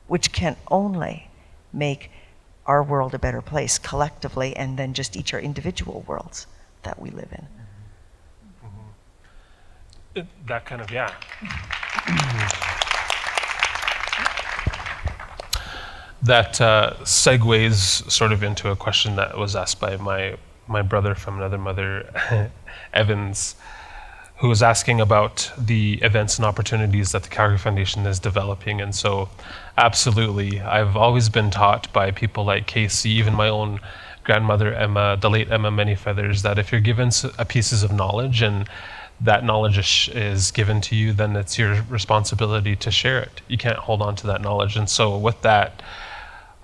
which can only make our world a better place collectively, and then just each our individual worlds that we live in. That kind of, yeah. That segues sort of into a question that was asked by my brother from another mother, Evans, who was asking about the events and opportunities that the Calgary Foundation is developing. And so, absolutely, I've always been taught by people like Casey, even my own grandmother, Emma, the late Emma Manyfeathers, that if you're given pieces of knowledge and that knowledge is given to you, then it's your responsibility to share it. You can't hold on to that knowledge. And so with that,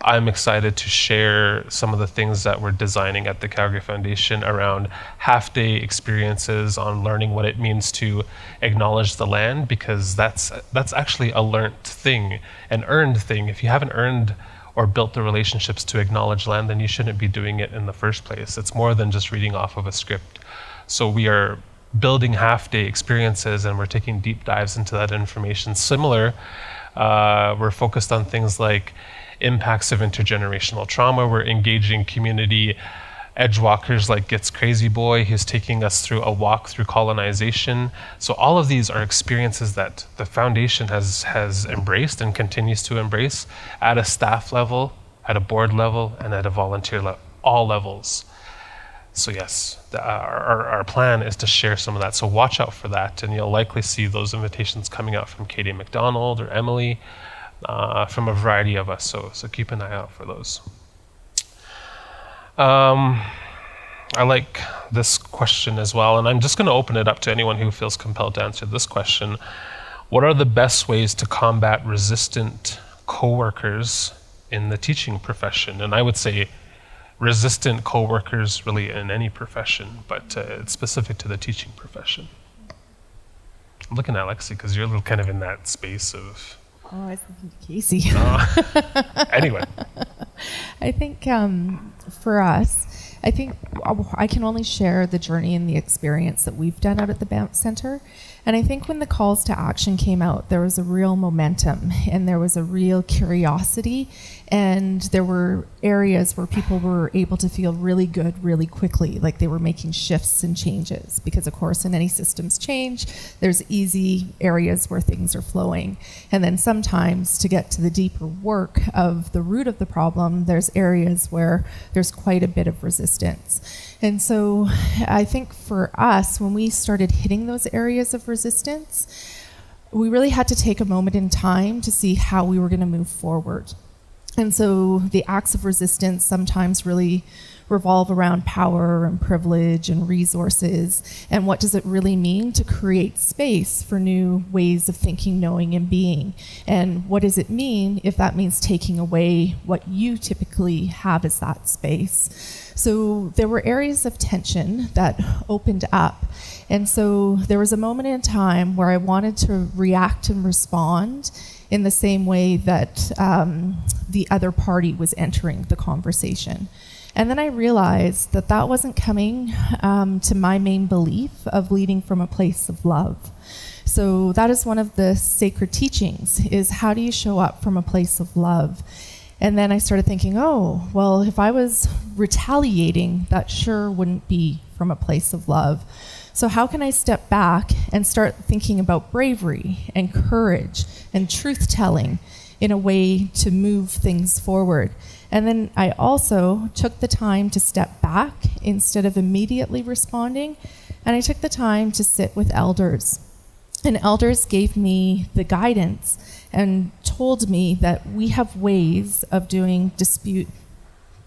I'm excited to share some of the things that we're designing at the Calgary Foundation around half-day experiences on learning what it means to acknowledge the land, because that's actually a learned thing, an earned thing. If you haven't earned or built the relationships to acknowledge land, then you shouldn't be doing it in the first place. It's more than just reading off of a script. So we are building half-day experiences, and we're taking deep dives into that information. Similar, we're focused on things like impacts of intergenerational trauma. We're engaging community edgewalkers like Gets Crazy Boy, who's taking us through a walk through colonization. So all of these are experiences that the foundation has embraced and continues to embrace at a staff level, at a board level, and at a volunteer level, all levels. So yes, our plan is to share some of that. So watch out for that, and you'll likely see those invitations coming out from Katie McDonald or Emily, from a variety of us. So keep an eye out for those. I like this question as well, and I'm just going to open it up to anyone who feels compelled to answer this question. What are the best ways to combat resistant coworkers in the teaching profession? And I would say resistant coworkers really in any profession, but it's specific to the teaching profession. I'm looking at Alexia because you're a little kind of in that space of... Oh, I was thinking Casey. Anyway. I think for us, I think I can only share the journey and the experience that we've done out at the Banff Center. And I think when the calls to action came out, there was a real momentum and there was a real curiosity, and there were areas where people were able to feel really good really quickly, like they were making shifts and changes. Because of course, in any systems change, there's easy areas where things are flowing. And then sometimes to get to the deeper work of the root of the problem, there's areas where there's quite a bit of resistance. And so I think for us, when we started hitting those areas of resistance, we really had to take a moment in time to see how we were going to move forward. And so the acts of resistance sometimes really revolve around power and privilege and resources, and what does it really mean to create space for new ways of thinking, knowing, and being, and what does it mean if that means taking away what you typically have as that space. So there were areas of tension that opened up, and so there was a moment in time where I wanted to react and respond in the same way that the other party was entering the conversation. And then I realized that that wasn't coming to my main belief of leading from a place of love. So that is one of the sacred teachings, is how do you show up from a place of love? And then I started thinking, oh, well, if I was retaliating, that sure wouldn't be from a place of love. So how can I step back and start thinking about bravery and courage and truth-telling in a way to move things forward? And then I also took the time to step back instead of immediately responding, and I took the time to sit with elders. And elders gave me the guidance and told me that we have ways of doing dispute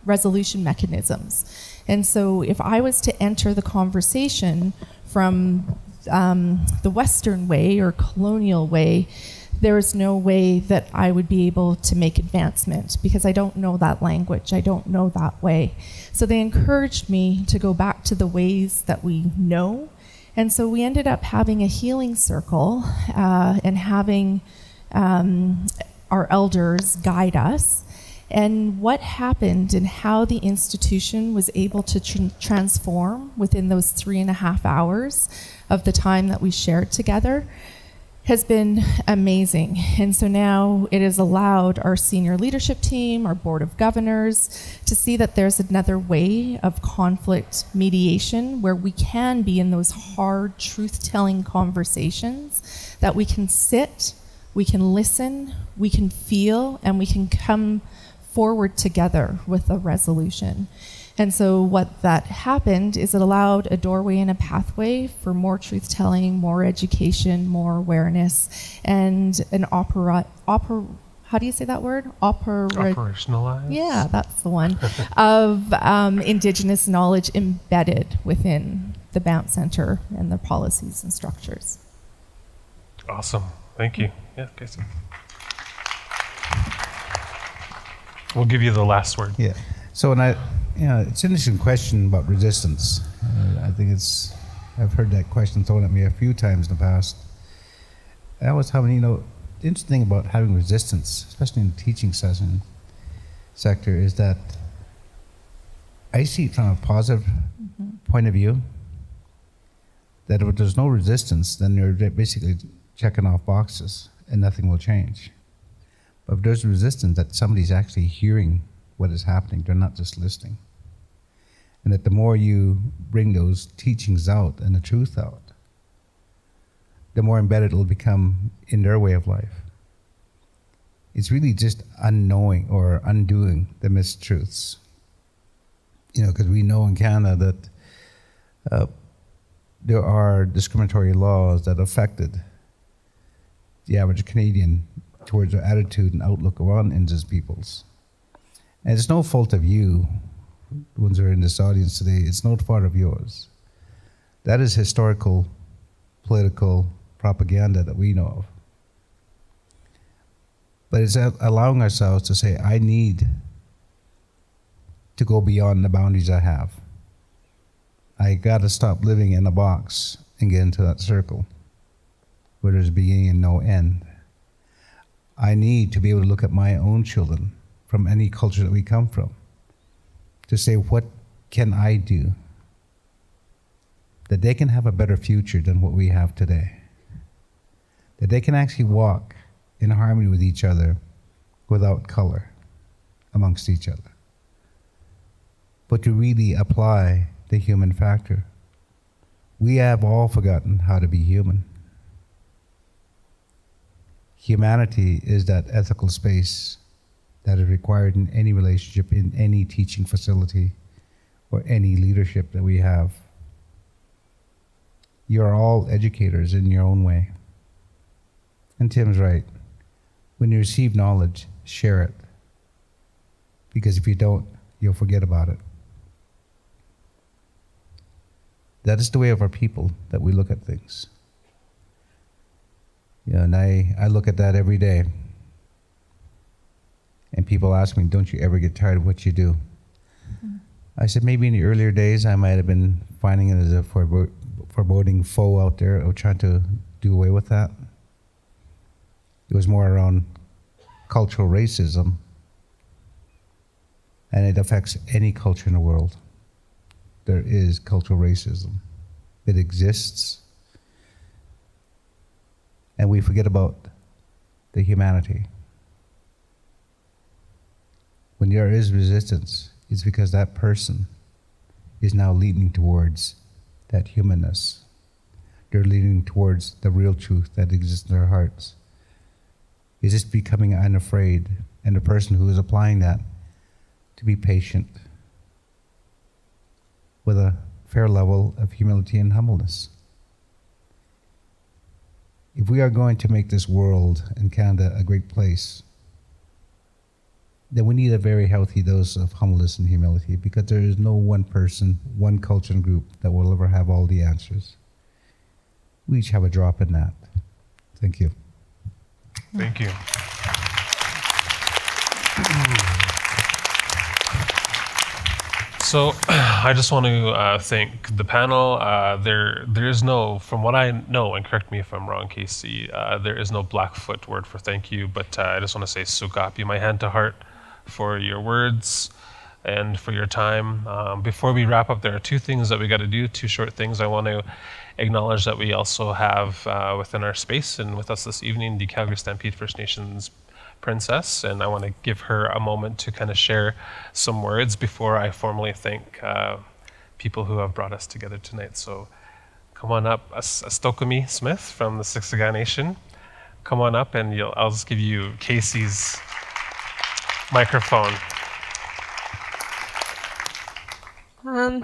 resolution mechanisms. And so if I was to enter the conversation from the Western way or colonial way, there is no way that I would be able to make advancement because I don't know that language, I don't know that way. So they encouraged me to go back to the ways that we know. And so we ended up having a healing circle and having our elders guide us. And what happened and how the institution was able to transform within those 3.5 hours of the time that we shared together has been amazing. And so now it has allowed our senior leadership team, our board of governors, to see that there's another way of conflict mediation where we can be in those hard truth-telling conversations, that we can sit, we can listen, we can feel, and we can come forward together with a resolution. And so what that happened is it allowed a doorway and a pathway for more truth-telling, more education, more awareness, and an how do you say that word? Operationalized? Yeah, that's the one. Of Indigenous knowledge embedded within the Banff Centre and their policies and structures. Awesome. Thank you. Yeah, Casey. We'll give you the last word. Yeah. So when it's an interesting question about resistance. I think I've heard that question thrown at me a few times in the past. I was having, the interesting thing about having resistance, especially in the teaching sector, is that I see it from a positive point of view, that if there's no resistance, then you're basically checking off boxes and nothing will change. But if there's resistance, that somebody's actually hearing what is happening, they're not just listening. And that the more you bring those teachings out and the truth out, the more embedded it'll become in their way of life. It's really just unknowing or undoing the mistruths. Because we know in Canada that there are discriminatory laws that affected the average Canadian towards their attitude and outlook around Indigenous peoples. And it's no fault of you, the ones who are in this audience today, it's no fault of yours. That is historical, political propaganda that we know of. But it's allowing ourselves to say, I need to go beyond the boundaries I have. I gotta stop living in a box and get into that circle where there's a beginning and no end. I need to be able to look at my own children from any culture that we come from to say, what can I do that they can have a better future than what we have today? That they can actually walk in harmony with each other without color amongst each other. But to really apply the human factor. We have all forgotten how to be human. Humanity is that ethical space that is required in any relationship, in any teaching facility, or any leadership that we have. You're all educators in your own way. And Tim's right. When you receive knowledge, share it. Because if you don't, you'll forget about it. That is the way of our people, that we look at things. And I look at that every day. And people ask me, don't you ever get tired of what you do? I said, maybe in the earlier days, I might have been finding it as a foreboding foe out there, or trying to do away with that. It was more around cultural racism, and it affects any culture in the world. There is cultural racism. It exists, and we forget about the humanity. When there is resistance, it's because that person is now leaning towards that humanness. They're leaning towards the real truth that exists in their hearts. Is just becoming unafraid, and the person who is applying that to be patient with a fair level of humility and humbleness. If we are going to make this world and Canada a great place, then we need a very healthy dose of humbleness and humility, because there is no one person, one culture and group that will ever have all the answers. We each have a drop in that. Thank you. Thank you. So I just want to thank the panel. There is no, from what I know, and correct me if I'm wrong, Casey, there is no Blackfoot word for thank you, but I just want to say sukapi, my hand to heart, for your words and for your time. Before we wrap up, there are two things that we got to do, two short things. I want to acknowledge that we also have within our space and with us this evening, the Calgary Stampede First Nations princess, and I want to give her a moment to kind of share some words before I formally thank people who have brought us together tonight. So come on up, Astokami Smith from the Siksika Nation. Come on up, and I'll just give you Casey's microphone.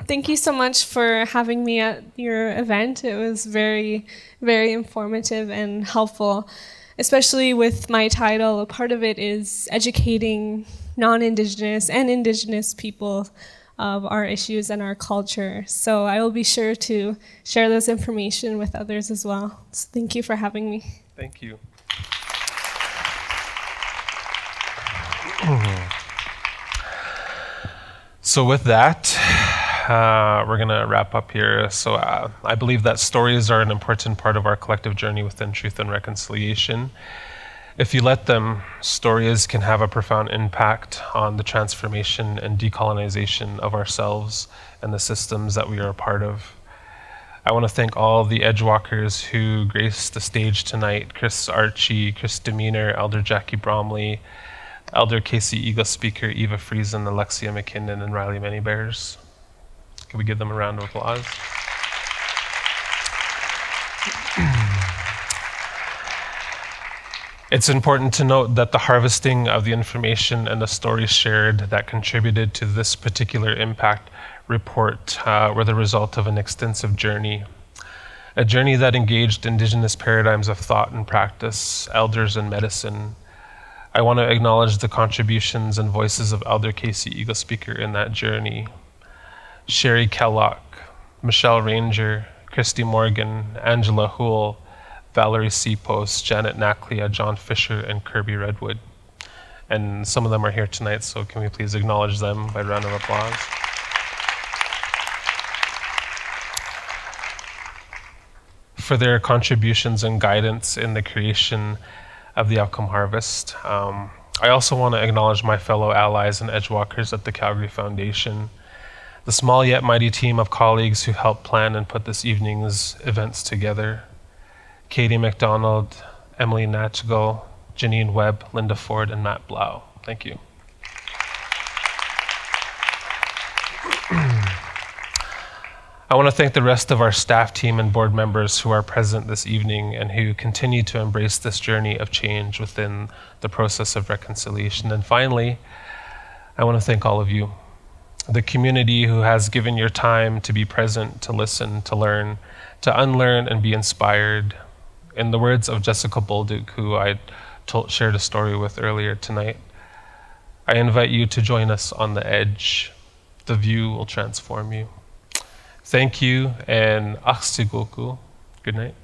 Thank you so much for having me at your event. It was very, very informative and helpful, especially with my title. A part of it is educating non-Indigenous and Indigenous people of our issues and our culture. So I will be sure to share this information with others as well. So thank you for having me. Thank you. So with that, we're going to wrap up here. So I believe that stories are an important part of our collective journey within truth and reconciliation. If you let them, stories can have a profound impact on the transformation and decolonization of ourselves and the systems that we are a part of. I want to thank all the Edgewalkers who graced the stage tonight: Kris, Archie, Kris Demeanor, Elder Jackie Bromley, Elder Casey Eagle Speaker, Eva Friesen, Alexia McKinnon, and Rilee Manybears. Can we give them a round of applause? It's important to note that the harvesting of the information and the stories shared that contributed to this particular impact report were the result of an extensive journey. A journey that engaged Indigenous paradigms of thought and practice, elders and medicine. I want to acknowledge the contributions and voices of Elder Casey Eagle Speaker in that journey. Sherry Kellogg, Michelle Ranger, Christy Morgan, Angela Houle, Valerie Seapost, Janet Naklia, John Fisher, and Kirby Redwood. And some of them are here tonight, so can we please acknowledge them by a round of applause? For their contributions and guidance in the creation of the outcome harvest. I also want to acknowledge my fellow allies and Edgewalkers at the Calgary Foundation, the small yet mighty team of colleagues who helped plan and put this evening's events together. Katie McDonald, Emily Natchgall, Janine Webb, Linda Ford, and Matt Blough. Thank you. I want to thank the rest of our staff team and board members who are present this evening and who continue to embrace this journey of change within the process of reconciliation. And finally, I want to thank all of you, the community who has given your time to be present, to listen, to learn, to unlearn, and be inspired. In the words of Jessica Bolduc, who I shared a story with earlier tonight, I invite you to join us on the edge. The view will transform you. Thank you and achsigoku. Good night.